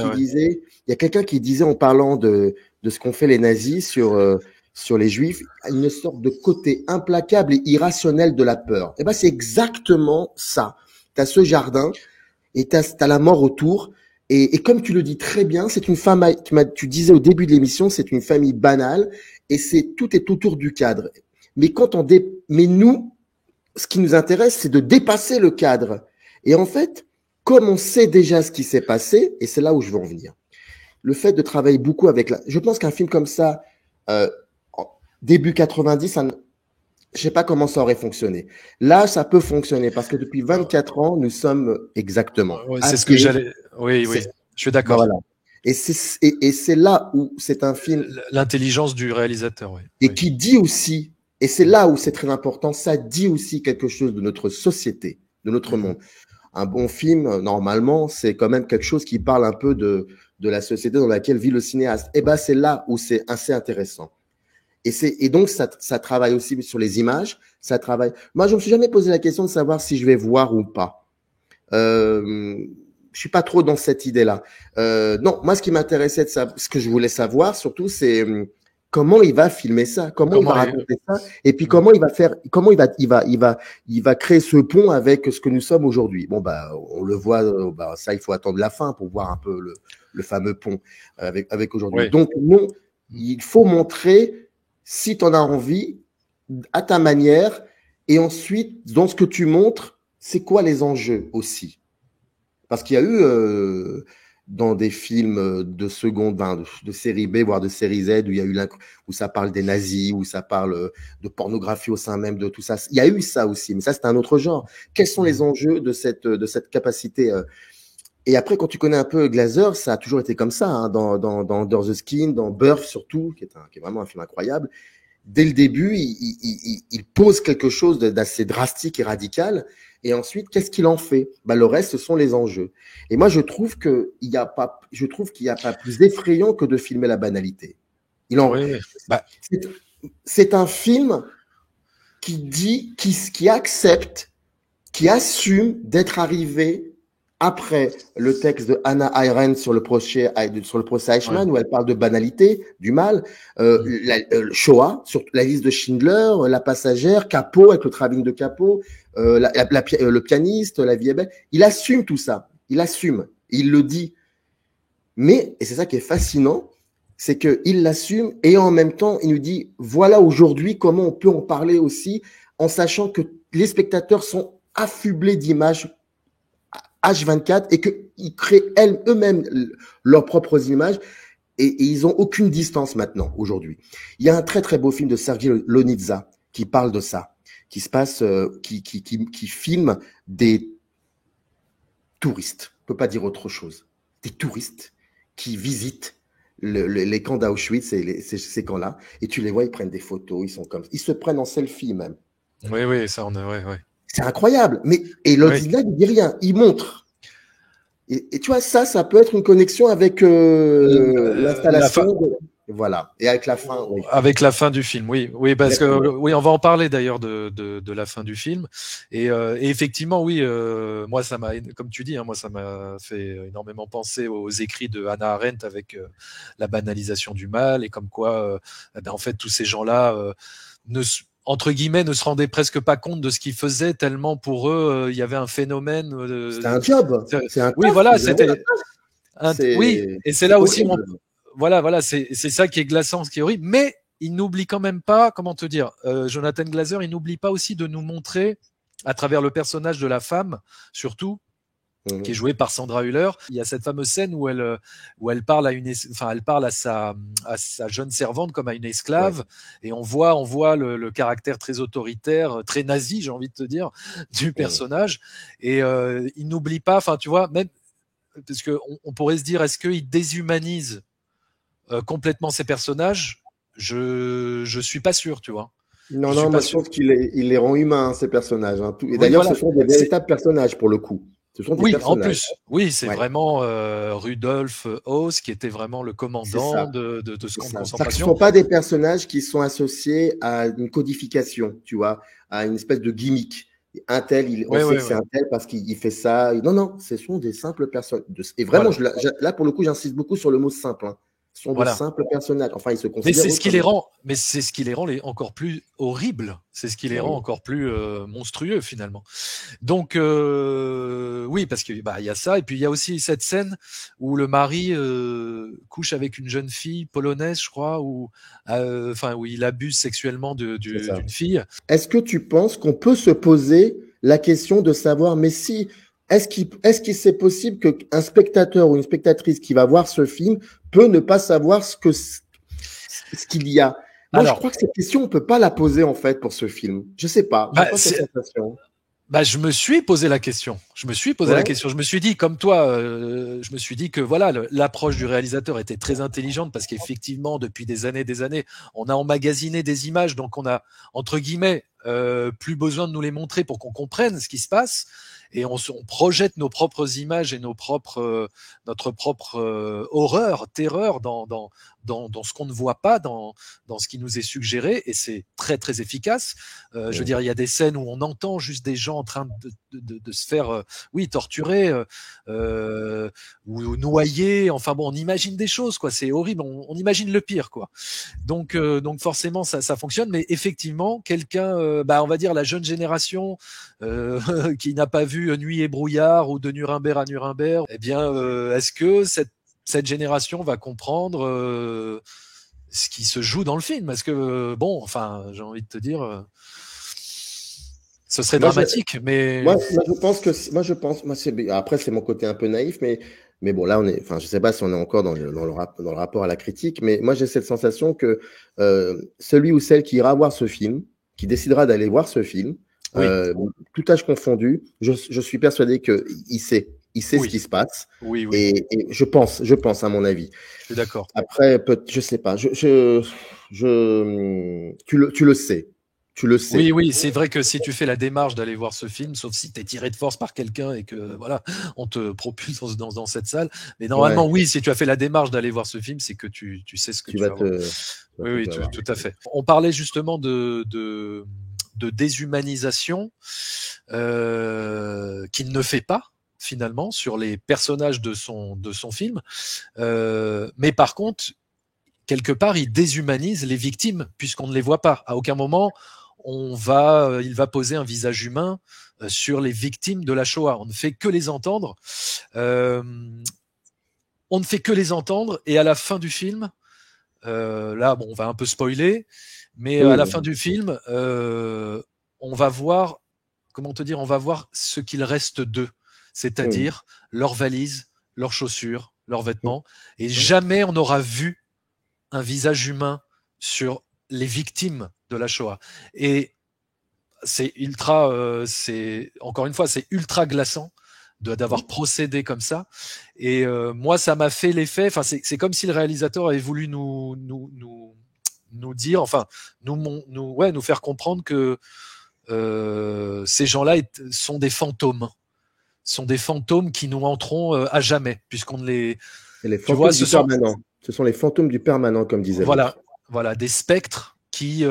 qui disait en parlant de ce qu'ont fait les nazis sur les Juifs, une sorte de côté implacable et irrationnel de la peur. Et c'est exactement ça. Tu as ce jardin et tu as la mort autour. Et comme tu le dis très bien, c'est une femme, tu disais au début de l'émission, c'est une famille banale et tout est autour du cadre. Mais mais nous, ce qui nous intéresse, c'est de dépasser le cadre. Et en fait, comme on sait déjà ce qui s'est passé, et c'est là où je veux en venir, le fait de travailler beaucoup je pense qu'un film comme ça, début 90, je sais pas comment ça aurait fonctionné. Là, ça peut fonctionner parce que depuis 24 ans, nous sommes exactement. C'est ce que j'allais. Oui, je suis d'accord. Voilà. Et c'est là où c'est un film. L'intelligence du réalisateur, oui. Et qui dit aussi, et c'est là où c'est très important, ça dit aussi quelque chose de notre société, de notre monde. Un bon film, normalement, c'est quand même quelque chose qui parle un peu de la société dans laquelle vit le cinéaste. Et c'est là où c'est assez intéressant. Et donc, ça travaille aussi sur les images. Ça travaille. Moi, je me suis jamais posé la question de savoir si je vais voir ou pas. Je suis pas trop dans cette idée-là. Non, moi, ce qui m'intéressait ce que je voulais savoir surtout, c'est comment il va filmer ça, comment il va raconter ça, et puis comment il va créer ce pont avec ce que nous sommes aujourd'hui. Bon, on le voit, ça, il faut attendre la fin pour voir un peu le fameux pont avec aujourd'hui. Oui. Donc, non, il faut montrer, si tu en as envie, à ta manière, et ensuite, dans ce que tu montres, c'est quoi les enjeux aussi? Parce qu'il y a eu dans des films de seconde, de série B, voire de série Z, où il y a eu où ça parle des nazis, où ça parle de pornographie au sein même de tout ça. Il y a eu ça aussi, mais ça, c'est un autre genre. Quels sont les enjeux de cette capacité Et après, quand tu connais un peu Glazer, ça a toujours été comme ça, hein, dans Under the Skin, dans Birth surtout, qui est vraiment un film incroyable. Dès le début, il pose quelque chose d'assez drastique et radical. Et ensuite, qu'est-ce qu'il en fait? Le reste, ce sont les enjeux. Et moi, je trouve qu'il n'y a pas plus effrayant que de filmer la banalité. C'est un film qui accepte, qui assume d'être arrivé après le texte de Hannah Arendt sur le procès Eichmann, où elle parle de banalité, du mal, Shoah, sur la liste de Schindler, La Passagère, Capot, avec le travelling de Capot, le pianiste, La vie est belle. Il assume tout ça. Il assume. Il le dit. Mais, et c'est ça qui est fascinant, c'est qu'il l'assume et en même temps, il nous dit, voilà aujourd'hui comment on peut en parler aussi, en sachant que les spectateurs sont affublés d'images H24 et qu'ils créent eux-mêmes leurs propres images et ils ont aucune distance maintenant, aujourd'hui. Il y a un très très beau film de Sergei Lonitza qui parle de ça, qui se passe, qui filme des touristes, on peut pas dire autre chose, des touristes qui visitent les camps d'Auschwitz et ces camps-là, et tu les vois, ils prennent des photos, ils se prennent en selfie même. Oui, ça on a, ouais. C'est incroyable, et Lonitza ne dit rien, il montre. Et tu vois, ça peut être une connexion avec l'installation. Voilà. Et avec la fin. Oui. Avec la fin du film, oui, parce que on va en parler d'ailleurs de la fin du film. Et effectivement, oui, moi ça m'a, comme tu dis, moi ça m'a fait énormément penser aux écrits de Hannah Arendt avec la banalisation du mal et comme quoi, en fait, tous ces gens-là entre guillemets, ne se rendaient presque pas compte de ce qu'ils faisaient, tellement pour eux, il y avait un phénomène. C'était un job. Oui, voilà, c'était. Oui, et c'est là aussi. Voilà, c'est ça qui est glaçant, ce qui est horrible. Mais il n'oublie quand même pas, comment te dire, Jonathan Glazer, il n'oublie pas aussi de nous montrer, à travers le personnage de la femme, surtout, qui est jouée par Sandra Hüller. Il y a cette fameuse scène où elle parle elle parle à sa jeune servante comme à une esclave, et on voit le caractère très autoritaire, très nazi, j'ai envie de te dire, du personnage. Et il n'oublie pas, enfin tu vois, même parce que on pourrait se dire, est-ce qu'il déshumanise complètement ces personnages? Je suis pas sûr, tu vois. Non, Je suis non, pas moi je sûr. trouve il les rend humains, ces personnages. Hein. Et Oui, d'ailleurs, voilà. ce sont des véritables personnages pour le coup. Ce sont des Oui, en personnages. plus, oui, c'est Ouais, vraiment Rudolf Höss qui était vraiment le c'est commandant ça. de ce C'est camp de ça. C'est-à-dire que ce ne concentration. sont pas des personnages qui sont associés à une codification, tu vois, à une espèce de gimmick. Un tel, on Ouais, sait ouais, que c'est ouais. un tel parce qu'il fait ça. Non, non, ce sont des simples personnes. Et vraiment, Voilà, là, pour le coup, j'insiste beaucoup sur le mot simple. Hein. Ce sont de voilà. simples personnages. Enfin, ils se Mais considèrent c'est eux ce qui comme. les rend, encore plus horribles. C'est ce qui les rend Oui, encore plus monstrueux finalement. Donc oui, parce que bah il y a ça, et puis il y a aussi cette scène où le mari couche avec une jeune fille polonaise, je crois, où il abuse sexuellement c'est ça. d'une fille. Est-ce que tu penses qu'on peut se poser la question de savoir, mais si, est-ce qu'il c'est possible qu'un spectateur ou une spectatrice qui va voir ce film peut ne pas savoir ce qu'il y a? Moi, je Alors, crois que cette question, on peut pas la poser en fait pour ce film. Je sais pas, j'ai bah, pas cette sensation. bah, je me suis posé la question. Je me suis posé la Ouais, question. Je me suis dit, comme toi, je me suis dit que voilà, l'approche du réalisateur était très intelligente parce qu'effectivement, depuis des années, on a emmagasiné des images, donc on a entre guillemets plus besoin de nous les montrer pour qu'on comprenne ce qui se passe, et on projette nos propres images et notre propre horreur, terreur dans ce qu'on ne voit pas, dans ce qui nous est suggéré, et c'est très très efficace. Je veux ouais, dire, il y a des scènes où on entend juste des gens en train de se faire, oui, torturer ou noyer. Enfin bon, on imagine des choses, quoi. C'est horrible. On imagine le pire, quoi. Donc forcément, ça fonctionne. Mais effectivement, quelqu'un, on va dire la jeune génération qui n'a pas vu Nuit et brouillard ou de Nuremberg à Nuremberg, eh bien, est-ce que cette génération va comprendre ce qui se joue dans le film? Est-ce que, bon, enfin, j'ai envie de te dire, ce serait Moi, je, dramatique, mais moi, je pense que, moi, après, c'est mon côté un peu naïf, mais bon, là, enfin, je sais pas si on est encore dans le rapport à la critique, mais moi, j'ai cette sensation que celui ou celle qui ira voir ce film, qui décidera d'aller voir ce film, oui, tout âge confondu, je suis persuadé il sait ce oui, qui se passe, oui, oui, et je pense à mon avis. je suis d'accord. Après, je sais pas, tu le sais, tu le Oui, sais. oui, c'est vrai que si tu fais la démarche d'aller voir ce film, sauf si tu es tiré de force par quelqu'un et que voilà, on te propulse dans cette salle. Mais normalement, Ouais, oui, si tu as fait la démarche d'aller voir ce film, c'est que tu sais ce que tu tu vas vas voir. Oui, oui, te avoir. tout à fait. On parlait justement de déshumanisation qu'il ne fait pas finalement sur les personnages de son film. Mais par contre, quelque part, il déshumanise les victimes puisqu'on ne les voit pas. À aucun moment, il va poser un visage humain sur les victimes de la Shoah. On ne fait que les entendre. Euh, on ne fait que les entendre, et à la fin du film, là, bon, on va un peu spoiler, mais à Oui, la fin du film, on va voir, comment te dire, on va voir ce qu'il reste d'eux, oui. c'est-à-dire leurs valises, leurs chaussures, leurs Oui. vêtements, et jamais on n'aura vu un visage humain sur les victimes de la Shoah. Et c'est encore une fois, c'est ultra glaçant d'avoir procédé comme ça. Et moi, ça m'a fait l'effet. Enfin, c'est comme si le réalisateur avait voulu nous dire, enfin, nous faire comprendre que ces gens-là sont des fantômes qui nous hanteront à jamais, puisqu'on ne les, Et les tu vois, fantômes du permanent. Ce sont les fantômes du permanent, comme disait voilà, l'autre. voilà, des spectres qui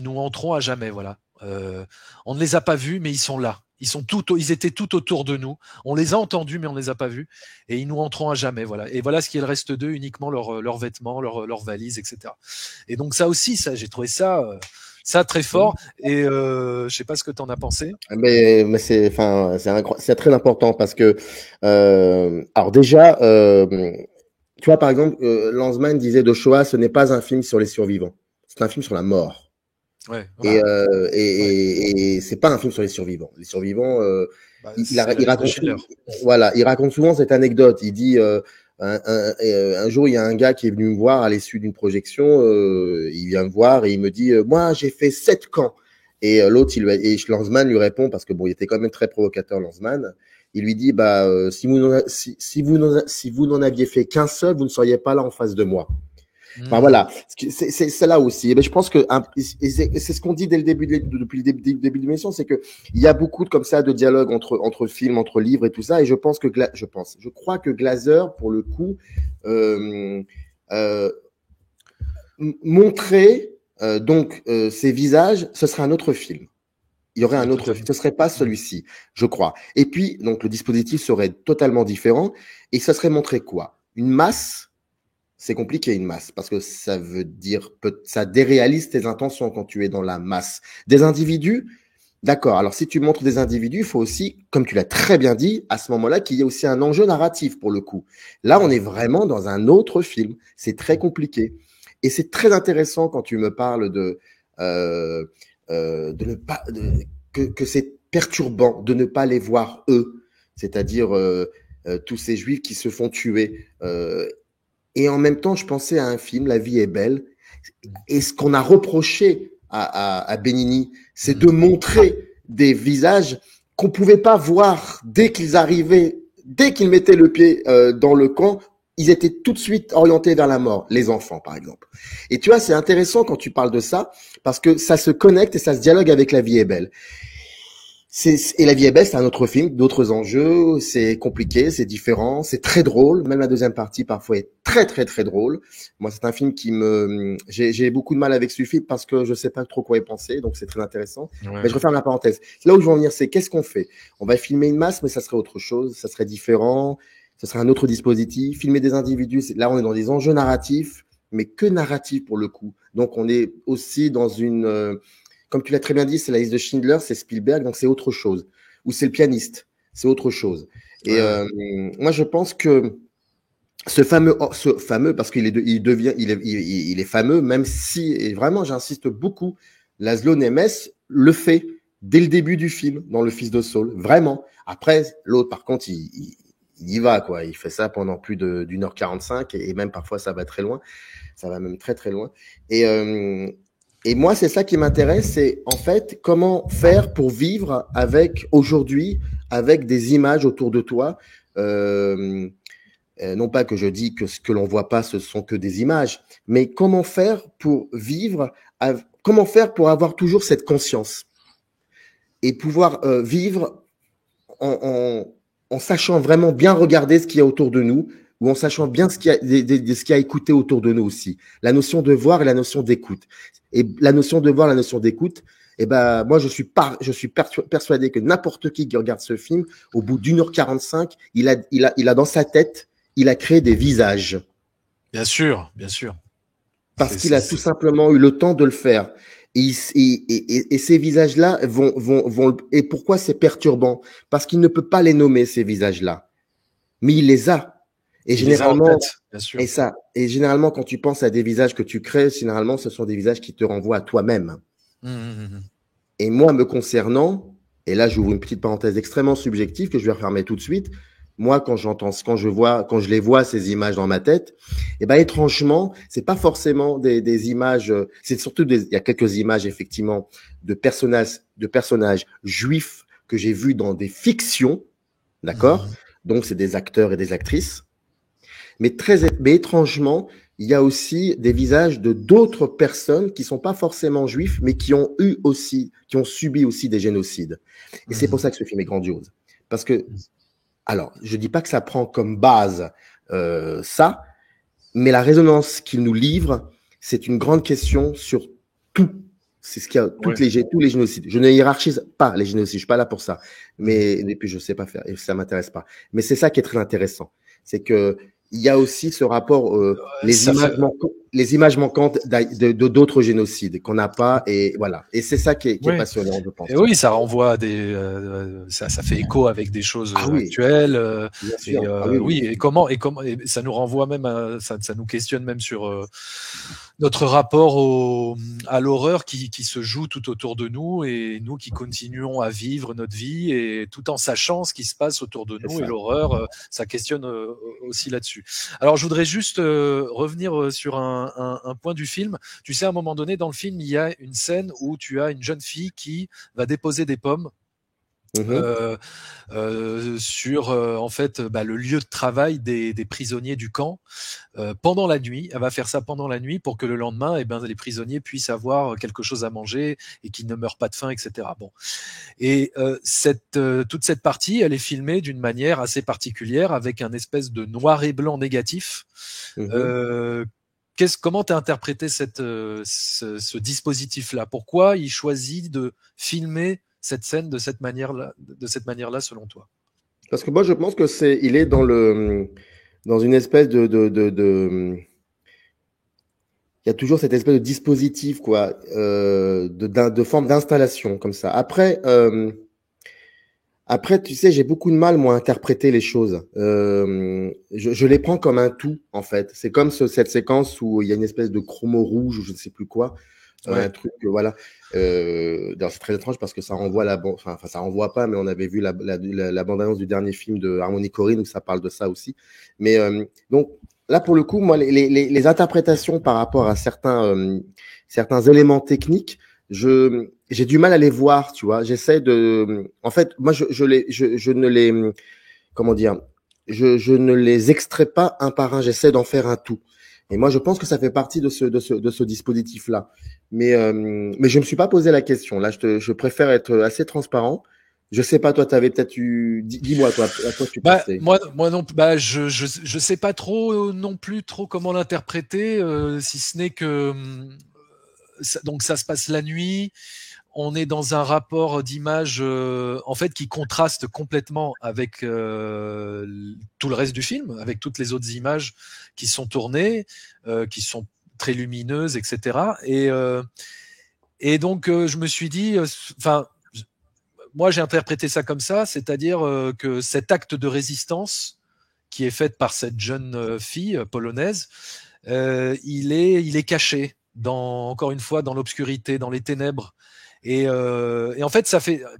nous hanteront à jamais. Voilà. On ne les a pas vus, mais ils sont là. Ils étaient tout autour de nous. On les a entendus, mais on ne les a pas vus. Et ils nous hanteront à jamais. Voilà. Et voilà ce qu'il reste d'eux, uniquement leurs vêtements, leurs valises, etc. Et donc ça aussi, j'ai trouvé ça très fort. Et je sais pas ce que tu en as pensé. Mais enfin, c'est très important parce que, alors déjà, tu vois, par exemple, Lanzmann disait de Shoah, ce n'est pas un film sur les survivants, c'est un film sur la mort. Ouais, Et, enfin, ouais. et c'est pas un film sur les survivants. Les survivants, Bah, il, il, c'est la il liste de raconte Schindler. voilà, il raconte souvent cette anecdote. Il dit un jour, il y a un gars qui est venu me voir à l'issue d'une projection. Il vient me voir et il me dit moi, j'ai fait 7 camps. Et l'autre, et Lanzmann lui répond parce que bon, il était quand même très provocateur, Lanzmann. Il lui dit bah si vous n'en aviez fait qu'un seul, vous ne seriez pas là en face de moi. Enfin Hmm. voilà, c'est là aussi. Mais je pense que c'est ce qu'on dit dès le début depuis le début de l'émission, c'est que il y a beaucoup de comme ça de dialogue entre films, entre livres et tout ça. Et je pense que je crois que Glaser pour le coup euh, montrer ces visages, ce serait un autre film. Il y aurait Ouais, un autre, totalement. ce serait pas Hmm. celui-ci, je crois. Et puis donc le dispositif serait totalement différent et ça serait montré quoi? Une masse. C'est compliqué une masse parce que ça veut dire ça déréalise tes intentions quand tu es dans la masse. Des individus, d'accord. Alors si tu montres des individus, il faut aussi, comme tu l'as très bien dit, à ce moment-là, qu'il y ait aussi un enjeu narratif pour le coup. Là, on est Hmm. vraiment dans un autre film. C'est très compliqué et c'est très intéressant quand tu me parles de ne pas que c'est perturbant de ne pas les voir eux, c'est-à-dire tous ces juifs qui se font tuer. Et en même temps, je pensais à un film, La vie est belle. Et ce qu'on a reproché à Benigni, c'est de Hmm. montrer des visages qu'on pouvait pas voir dès qu'ils arrivaient, dès qu'ils mettaient le pied dans le camp. Ils étaient tout de suite orientés vers la mort, les enfants par exemple. Et tu vois, c'est intéressant quand tu parles de ça, parce que ça se connecte et ça se dialogue avec La vie est belle. Et La vie est belle, c'est un autre film, d'autres enjeux, c'est compliqué, c'est différent, c'est très drôle, même la deuxième partie parfois est très très très drôle. Moi, c'est un film j'ai beaucoup de mal avec ce film parce que je sais pas trop quoi y penser, donc c'est très intéressant. Mais Ouais. je referme la parenthèse. Là où je veux en venir, c'est qu'est-ce qu'on fait? On va filmer une masse, mais ça serait autre chose, ça serait différent, ça serait un autre dispositif. Filmer des individus, là on est dans des enjeux narratifs, mais que narratifs pour le coup. Donc on est aussi dans comme tu l'as très bien dit, c'est la liste de Schindler, c'est Spielberg, donc c'est autre chose. Ou c'est le pianiste, c'est autre chose. Et Ouais, ouais. moi, je pense que ce fameux, parce il est fameux, même si, et vraiment, j'insiste beaucoup, Laszlo Nemes le fait dès le début du film, dans Le Fils de Saul, vraiment. Après, l'autre, par contre, il y va, quoi. Il fait ça pendant plus d'une heure 45, et même parfois, ça va très loin. Ça va même très, très loin. Et, euh, et moi, c'est ça qui m'intéresse, c'est en fait comment faire pour vivre avec aujourd'hui, avec des images autour de toi. Euh, non pas que je dis que ce que l'on voit pas, ce sont que des images, mais comment faire pour vivre, comment faire pour avoir toujours cette conscience et pouvoir vivre en, en sachant vraiment bien regarder ce qu'il y a autour de nous, ou en sachant bien ce qu'il y a, ce qu'il y a écouté autour de nous aussi. La notion de voir et la notion d'écoute. Et la notion de voir, la notion d'écoute, eh ben, moi, je suis persuadé que n'importe qui regarde ce film, au bout d'une heure 45, il a dans sa tête, il a créé des visages. Bien sûr, bien sûr. Parce qu'il a tout simplement eu le temps de le faire. Et ces visages-là et pourquoi c'est perturbant? Parce qu'il ne peut pas les nommer, ces visages-là. Mais il les a. Et Il les a en généralement, tête, bien sûr. et généralement, quand tu penses à des visages que tu crées, généralement, ce sont des visages qui te renvoient à toi-même. Hmm. Et moi, me concernant, et là, j'ouvre une petite parenthèse extrêmement subjective que je vais refermer tout de suite. Moi, quand je les vois, ces images dans ma tête, et ben, étrangement, c'est pas forcément des images, c'est surtout il y a quelques images, effectivement, de personnages juifs que j'ai vus dans des fictions, d'accord? Hmm. Donc, c'est des acteurs et des actrices. Mais étrangement, il y a aussi des visages de d'autres personnes qui sont pas forcément juifs, mais qui ont subi aussi des génocides. Et c'est pour Hmm. ça que ce film est grandiose. Parce que, alors, je dis pas que ça prend comme base ça, mais la résonance qu'il nous livre, c'est une grande question sur tout. C'est ce qu'il y a, Ouais. tous les génocides. Je ne hiérarchise pas les génocides, je suis pas là pour ça. Hmm. Mais, et puis je sais pas faire, et ça m'intéresse pas. Mais c'est ça qui est très intéressant. C'est que, il y a aussi ce rapport, les Ça fait, images manquantes. les images manquantes d'autres génocides qu'on n'a pas, et voilà. Et c'est ça qui est passionnant, je pense. Et oui, ça renvoie à ça fait écho avec des choses actuelles. Bien sûr. Oui, et ça nous renvoie même ça nous questionne même sur notre rapport à l'horreur qui se joue tout autour de nous, et nous qui continuons à vivre notre vie et tout en sachant ce qui se passe autour de nous. Et l'horreur, ça questionne aussi là-dessus. Alors, je voudrais juste revenir sur un point du film. Tu sais, à un moment donné, dans le film, il y a une scène où tu as une jeune fille qui va déposer des pommes sur en fait le lieu de travail des prisonniers du camp pendant la nuit. Elle va faire ça pendant la nuit pour que le lendemain, les prisonniers puissent avoir quelque chose à manger et qu'ils ne meurent pas de faim, etc. Bon. Et toute cette partie, elle est filmée d'une manière assez particulière, avec un espèce de noir et blanc négatif. Comment tu as interprété ce dispositif-là? Pourquoi il choisit de filmer cette scène de cette manière-là, selon toi? Parce que moi, je pense que il est dans une espèce il y a toujours cette espèce de dispositif, quoi, de forme d'installation comme ça. Après, tu sais, j'ai beaucoup de mal, moi, à interpréter les choses. Je les prends comme un tout, en fait. C'est comme cette séquence où il y a une espèce de chromo rouge ou je ne sais plus quoi. Un truc, voilà. D'ailleurs, c'est très étrange parce que ça renvoie ça renvoie pas, mais on avait vu la bande-annonce du dernier film de Harmony Korine où ça parle de ça aussi. Mais donc là, pour le coup, moi, les interprétations par rapport à certains éléments techniques, j'ai du mal à les voir, tu vois. En fait, moi, je ne les, comment dire, je ne les extrais pas un par un. J'essaie d'en faire un tout. Et moi, je pense que ça fait partie de ce dispositif-là. Mais je me suis pas posé la question. Là, je préfère être assez transparent. Je sais pas, toi, tu avais peut-être eu. Dis-moi, toi, à quoi tu pensais. Moi non, je sais pas trop non plus comment l'interpréter, si ce n'est que donc ça se passe la nuit. On est dans un rapport d'image en fait qui contraste complètement avec tout le reste du film, avec toutes les autres images qui sont tournées, qui sont très lumineuses, etc. Et donc je me suis dit, moi j'ai interprété ça comme ça, c'est-à-dire que cet acte de résistance qui est fait par cette jeune fille polonaise, il est caché encore une fois dans l'obscurité, dans les ténèbres. Et en fait,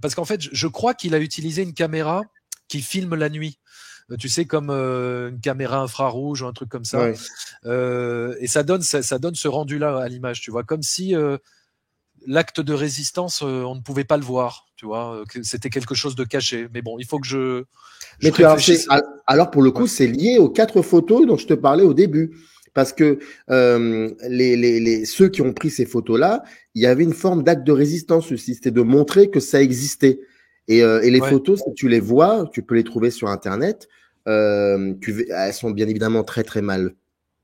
parce qu'en fait, je crois qu'il a utilisé une caméra qui filme la nuit. Tu sais, comme une caméra infrarouge ou un truc comme ça. Et ça donne ce rendu-là à l'image, tu vois, comme si l'acte de résistance, on ne pouvait pas le voir, tu vois, que c'était quelque chose de caché. Mais bon, il faut que je réfléchisse. Alors, pour le coup, c'est lié aux 4 photos dont je te parlais au début. Parce que ceux qui ont pris ces photos-là, il y avait une forme d'acte de résistance aussi. C'était de montrer que ça existait. Et les photos, si tu les vois, tu peux les trouver sur Internet. Elles sont bien évidemment très, très mal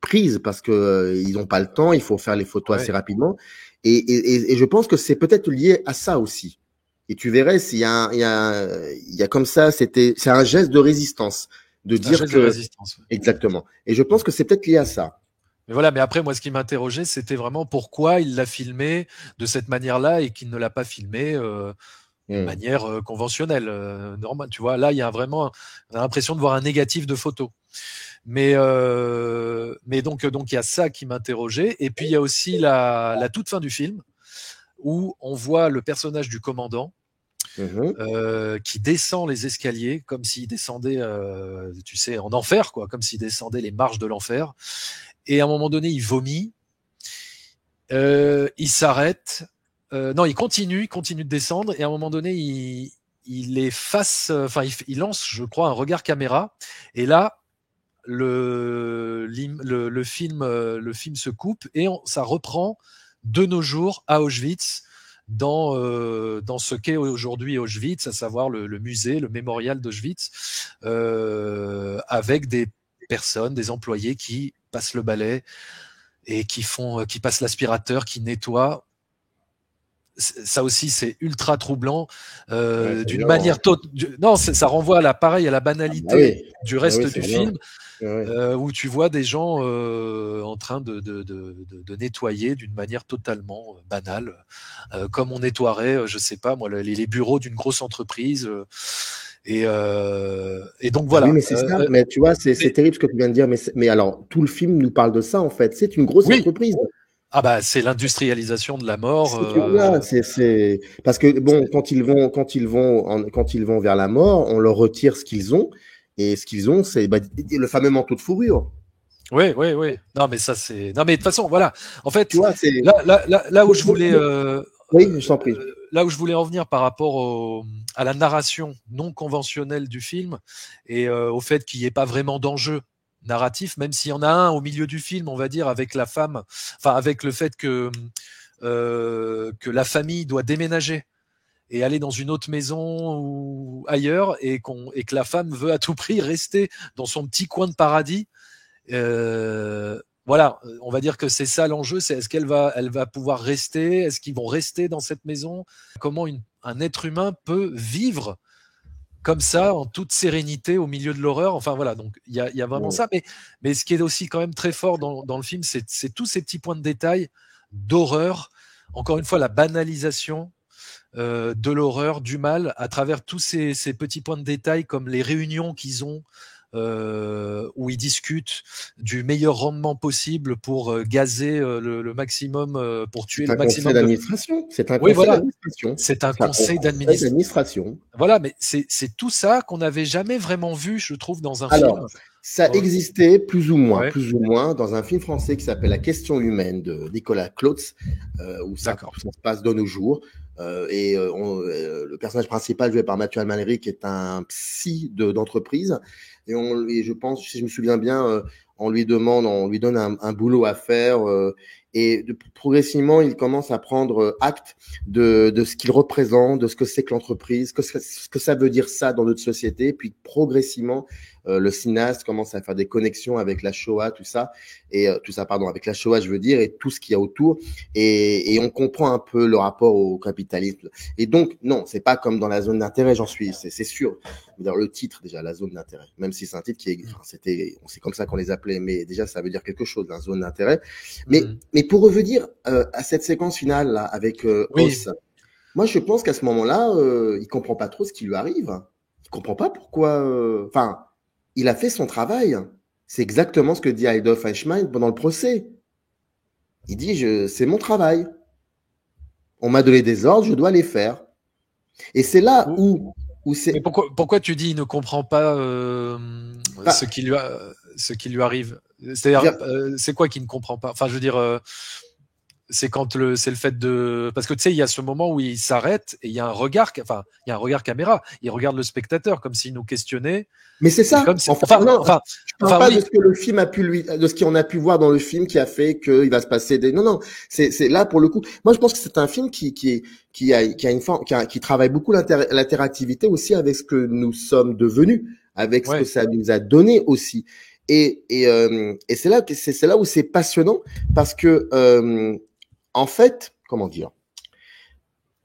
prises parce que ils n'ont pas le temps. Il faut faire les photos assez rapidement. Et je pense que c'est peut-être lié à ça aussi. Et tu verrais s'il y a comme ça, c'est un geste de résistance. De dire que. De résistance. Exactement. Et je pense que c'est peut-être lié à ça. Mais voilà, mais après, moi, ce qui m'interrogeait, c'était vraiment pourquoi il l'a filmé de cette manière-là et qu'il ne l'a pas filmé de manière conventionnelle, normale. Tu vois, là, il y a vraiment, on a l'impression de voir un négatif de photo. Mais donc, il y a ça qui m'interrogeait. Et puis, il y a aussi la toute fin du film où on voit le personnage du commandant qui descend les escaliers comme s'il descendait, tu sais, en enfer, quoi, comme s'il descendait les marches de l'enfer. Et à un moment donné, il vomit, il s'arrête, non, il continue de descendre, et à un moment donné, il est face, il lance, je crois, un regard caméra, et là, le film se coupe, et ça reprend de nos jours à Auschwitz, dans ce qu'est aujourd'hui Auschwitz, à savoir le musée, le mémorial d'Auschwitz, avec des personnes, des employés qui passent le balai et qui passent l'aspirateur, qui nettoient. Ça aussi, c'est ultra troublant. D'une manière non, ça renvoie à la banalité du reste du film. Ouais. où tu vois des gens en train de nettoyer d'une manière totalement banale, comme on nettoierait, je sais pas moi, les bureaux d'une grosse entreprise. Et donc Bah oui, voilà. mais c'est ça. Mais tu vois, c'est Mais, terrible ce que tu viens de dire. Mais alors, tout le film nous parle de ça, en fait. C'est une grosse oui, entreprise. ah bah c'est l'industrialisation de la mort. Voilà, parce que bon, quand ils vont vers la mort, on leur retire ce qu'ils ont, et ce qu'ils ont, c'est le fameux manteau de fourrure. Oui, oui, oui. Non, mais ça, c'est. Non, mais de toute façon, voilà. En Tu fait, vois, c'est. là où je voulais, Oui, je t'en prie. là où je voulais en venir par rapport à la narration non conventionnelle du film et au fait qu'il n'y ait pas vraiment d'enjeu narratif, même s'il y en a un au milieu du film, on va dire, avec la femme, enfin, avec le fait que la famille doit déménager et aller dans une autre maison ou ailleurs et que la femme veut à tout prix rester dans son petit coin de paradis. Voilà, on va dire que c'est ça l'enjeu, c'est est-ce elle va pouvoir rester, est-ce qu'ils vont rester dans cette maison, comment un être humain peut vivre comme ça, en toute sérénité, au milieu de l'horreur. Enfin voilà, donc il y a vraiment Ouais. ça. Mais ce qui est aussi quand même très fort dans le film, c'est tous ces petits points de détail d'horreur. Encore une fois, la banalisation de l'horreur, du mal, à travers tous ces petits points de détail, comme les réunions qu'ils ont, où ils discutent du meilleur rendement possible pour gazer le maximum, pour tuer C'est le un conseil maximum de. d'administration. C'est un Oui, conseil voilà, d'administration. c'est un C'est un conseil conseil d'administration. d'administration. Voilà, mais c'est tout ça qu'on n'avait jamais vraiment vu, je trouve, dans un film. Alors, ça Ouais, existait ouais, plus ou moins, dans un film français qui s'appelle La question humaine de Nicolas Klotz, où d'accord. ça se passe de nos jours. Le personnage principal joué par Mathieu Amalric est un psy d'entreprise. Et je pense, si je me souviens bien, on lui donne un boulot à faire. Progressivement, il commence à prendre acte de ce qu'il représente, de ce que c'est que l'entreprise, ce que ça veut dire ça dans notre société. Puis progressivement, le cinéaste commence à faire des connexions avec la Shoah, tout ça, pardon, avec la Shoah, je veux dire, et tout ce qu'il y a autour. Et on comprend un peu le rapport au capitalisme. Et donc, non, c'est pas comme dans la zone d'intérêt, c'est sûr. D'ailleurs, le titre, déjà, la zone d'intérêt, même si c'est un titre c'est comme ça qu'on les appelait, mais déjà, ça veut dire quelque chose, la zone d'intérêt. Mais pour revenir à cette séquence finale, là, avec Oui, Oz, moi, je pense qu'à ce moment-là, il comprend pas trop ce qui lui arrive. Il comprend pas pourquoi. Enfin, il a fait son travail. C'est exactement ce que dit Adolf Eichmann pendant le procès. Il dit, c'est mon travail. On m'a donné des ordres, je dois les faire. Et c'est là oui. où Mais c'est. pourquoi tu dis il ne comprend pas Enfin, ce qui lui arrive? C'est-à-dire, c'est quoi qu'il ne comprend pas? Enfin, je veux dire, c'est c'est le fait de, parce que tu sais, il y a ce moment où il s'arrête et il y a un regard, enfin, il y a un regard caméra. Il regarde le spectateur comme s'il nous questionnait mais c'est et ça. Enfin, non, je parle pas de oui, ce que le film a pu de ce qu'on a pu voir dans le film qui a fait qu'il va se passer des. Non, non. C'est là pour le coup. Moi, je pense que c'est un film qui a une forme, qui travaille beaucoup l'interactivité aussi avec ce que nous sommes devenus, avec ce que ouais, ça nous a donné aussi. Et c'est là où c'est passionnant parce que en fait, comment dire.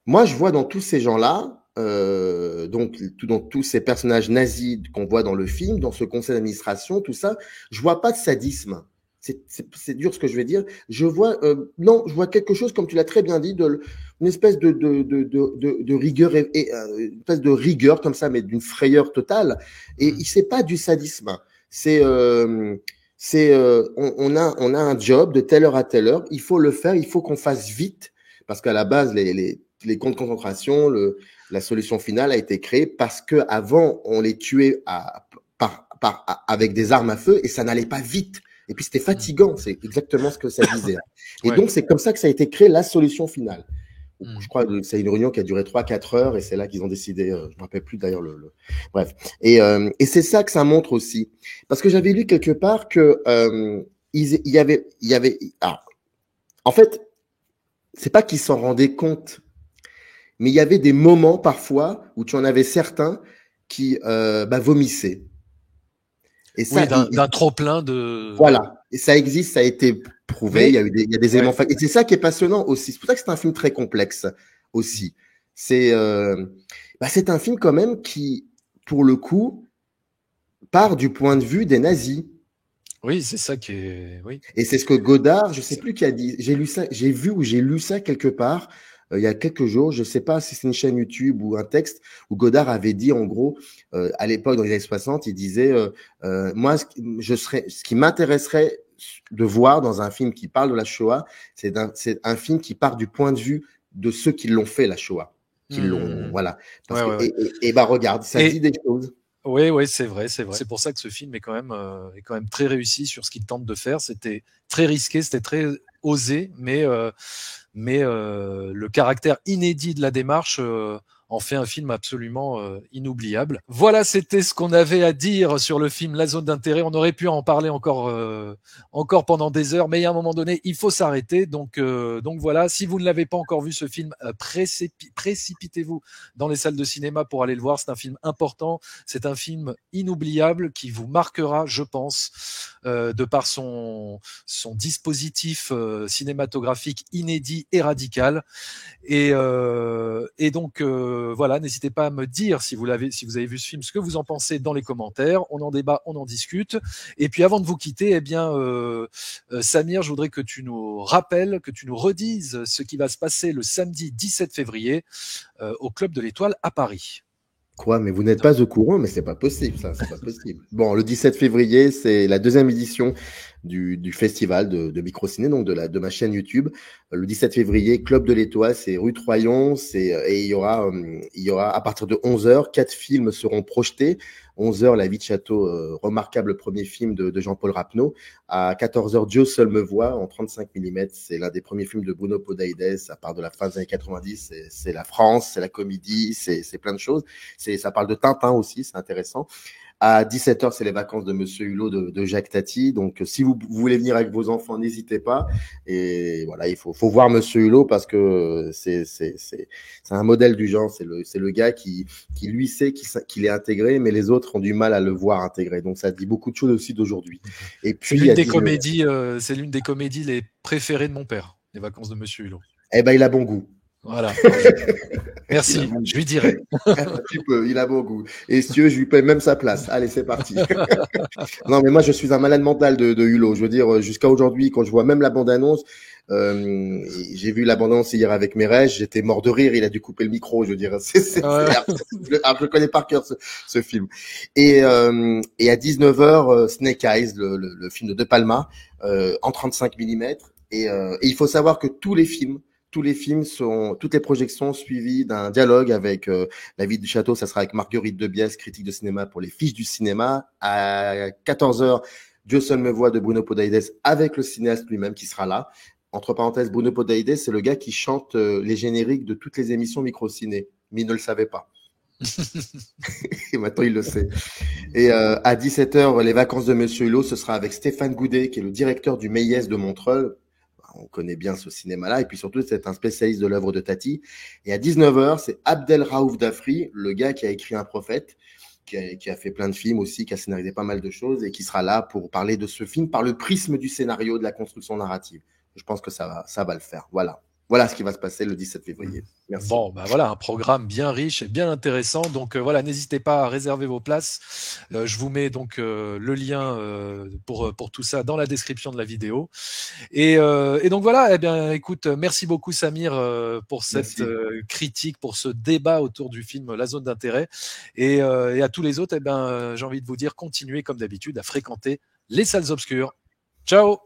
Moi, je vois dans tous ces gens-là, dans tous ces personnages nazis qu'on voit dans le film, dans ce conseil d'administration, tout ça, je vois pas de sadisme. C'est dur ce que je vais dire. Non, je vois quelque chose, comme tu l'as très bien dit, une espèce de rigueur, une espèce de rigueur comme ça, mais d'une frayeur totale. Et c'est pas du sadisme. On a un job de telle heure à telle heure. Il faut le faire. Il faut qu'on fasse vite parce qu'à la base, les camps de concentration, la solution finale a été créée parce que avant on les tuait avec des armes à feu et ça n'allait pas vite. Et puis c'était fatigant, c'est exactement ce que ça disait. Et ouais. donc c'est comme ça que ça a été créé la solution finale. Je crois que c'est une réunion qui a duré 3-4 heures et c'est là qu'ils ont décidé, je ne me rappelle plus d'ailleurs bref. Et c'est ça que ça montre aussi. Parce que j'avais lu quelque part que il y avait en fait, c'est pas qu'ils s'en rendaient compte, mais il y avait des moments parfois où tu en avais certains qui vomissaient. Et ça, Oui, d'un trop plein de. voilà. Et ça existe, ça a été prouvé. Mais Il y a des ouais, éléments. Et c'est ça qui est passionnant aussi. C'est pour ça que c'est un film très complexe aussi. C'est c'est un film quand même qui, pour le coup, part du point de vue des nazis. Oui, c'est ça qui est. Oui. Et c'est ce que Godard, je sais plus qui a dit, j'ai lu ça, j'ai vu ou j'ai lu ça quelque part il y a quelques jours, je sais pas si c'est une chaîne YouTube ou un texte où Godard avait dit en gros à l'époque dans les années 60, il disait moi ce qui m'intéresserait de voir dans un film qui parle de la Shoah, c'est un film qui part du point de vue de ceux qui l'ont fait la Shoah, qui l'ont voilà parce Ouais, que ouais, ouais. et bah regarde, ça dit Et des choses. oui, oui, c'est vrai, c'est vrai. C'est pour ça que ce film est quand même très réussi sur ce qu'il tente de faire. C'était très risqué, c'était très osé, mais le caractère inédit de la démarche en fait un film absolument inoubliable. Voilà, c'était ce qu'on avait à dire sur le film La Zone d'intérêt. On aurait pu en parler encore pendant des heures, mais à un moment donné, il faut s'arrêter. Donc voilà, si vous ne l'avez pas encore vu ce film, précipitez-vous dans les salles de cinéma pour aller le voir. C'est un film important, c'est un film inoubliable qui vous marquera, je pense, de par son dispositif cinématographique inédit et radical. Et donc voilà, n'hésitez pas à me dire si vous avez vu ce film, ce que vous en pensez dans les commentaires. On en débat, on en discute. Et puis avant de vous quitter, eh bien, Samir, je voudrais que tu nous rappelles, que tu nous redises ce qui va se passer le samedi 17 février au Club de l'Étoile à Paris. Quoi, mais vous n'êtes pas au courant, mais c'est pas possible, ça, c'est pas possible. Bon, le 17 février, c'est la deuxième édition du festival de Microciné, donc de ma chaîne YouTube. Le 17 février, Club de l'Étoile, c'est rue Troyon, et il y aura à partir de 11h, 4 films seront projetés. 11h, La vie de château, remarquable premier film de Jean-Paul Rapneau. À 14h, Dieu seul me voit, en 35 mm. C'est l'un des premiers films de Bruno Podalides, à part de la fin des années 90. C'est la France, c'est la comédie, c'est plein de choses. Ça parle de Tintin aussi, c'est intéressant. À 17h, c'est les vacances de Monsieur Hulot de Jacques Tati. Donc, si vous voulez venir avec vos enfants, n'hésitez pas. Et voilà, il faut voir Monsieur Hulot parce que c'est un modèle du genre. C'est le gars qui lui sait qu'il est intégré, mais les autres ont du mal à le voir intégré. Donc, ça dit beaucoup de choses aussi d'aujourd'hui. Et C'est puis, l'une à des 19h, comédies, c'est l'une des comédies les préférées de mon père, Les Vacances de Monsieur Hulot. eh ben, il a bon goût. Voilà. Il a Merci, bon je goût. lui dirai. Tu peux, il a bon goût. Et si tu veux, je lui paye même sa place. Allez, c'est parti. Non, mais moi, je suis un malade mental de Hulot. Je veux dire, jusqu'à aujourd'hui, quand je vois même la bande-annonce, j'ai vu la bande-annonce hier avec Mérège, j'étais mort de rire. Il a dû couper le micro. Je veux dire, je connais par cœur ce film. Et à 19h, Snake Eyes, le film de De Palma, en 35 mm. Et il faut savoir que toutes les projections suivies d'un dialogue avec La vie du château, ça sera avec Marguerite Debiès, critique de cinéma pour les fiches du cinéma. À 14h, Dieu seul me voit de Bruno Podalides avec le cinéaste lui-même qui sera là. Entre parenthèses, Bruno Podalides, c'est le gars qui chante les génériques de toutes les émissions Microciné, mais il ne le savait pas. Et maintenant, il le sait. Et à 17h, les vacances de Monsieur Hulot, ce sera avec Stéphane Goudet, qui est le directeur du Méliès de Montreuil. On connaît bien ce cinéma-là. Et puis surtout, c'est un spécialiste de l'œuvre de Tati. Et à 19h, c'est Abdel Raouf Dafri, le gars qui a écrit Un prophète, qui a fait plein de films aussi, qui a scénarisé pas mal de choses et qui sera là pour parler de ce film par le prisme du scénario, de la construction narrative. Je pense que ça va le faire. Voilà. Voilà ce qui va se passer le 17 février. Merci. Bon, ben voilà, un programme bien riche et bien intéressant. Donc voilà, n'hésitez pas à réserver vos places. Je vous mets donc le lien pour tout ça dans la description de la vidéo. Et donc voilà, eh bien écoute, merci beaucoup Samir pour cette critique, pour ce débat autour du film La Zone d'intérêt. Et à tous les autres, eh ben, j'ai envie de vous dire, continuez comme d'habitude à fréquenter les salles obscures. Ciao!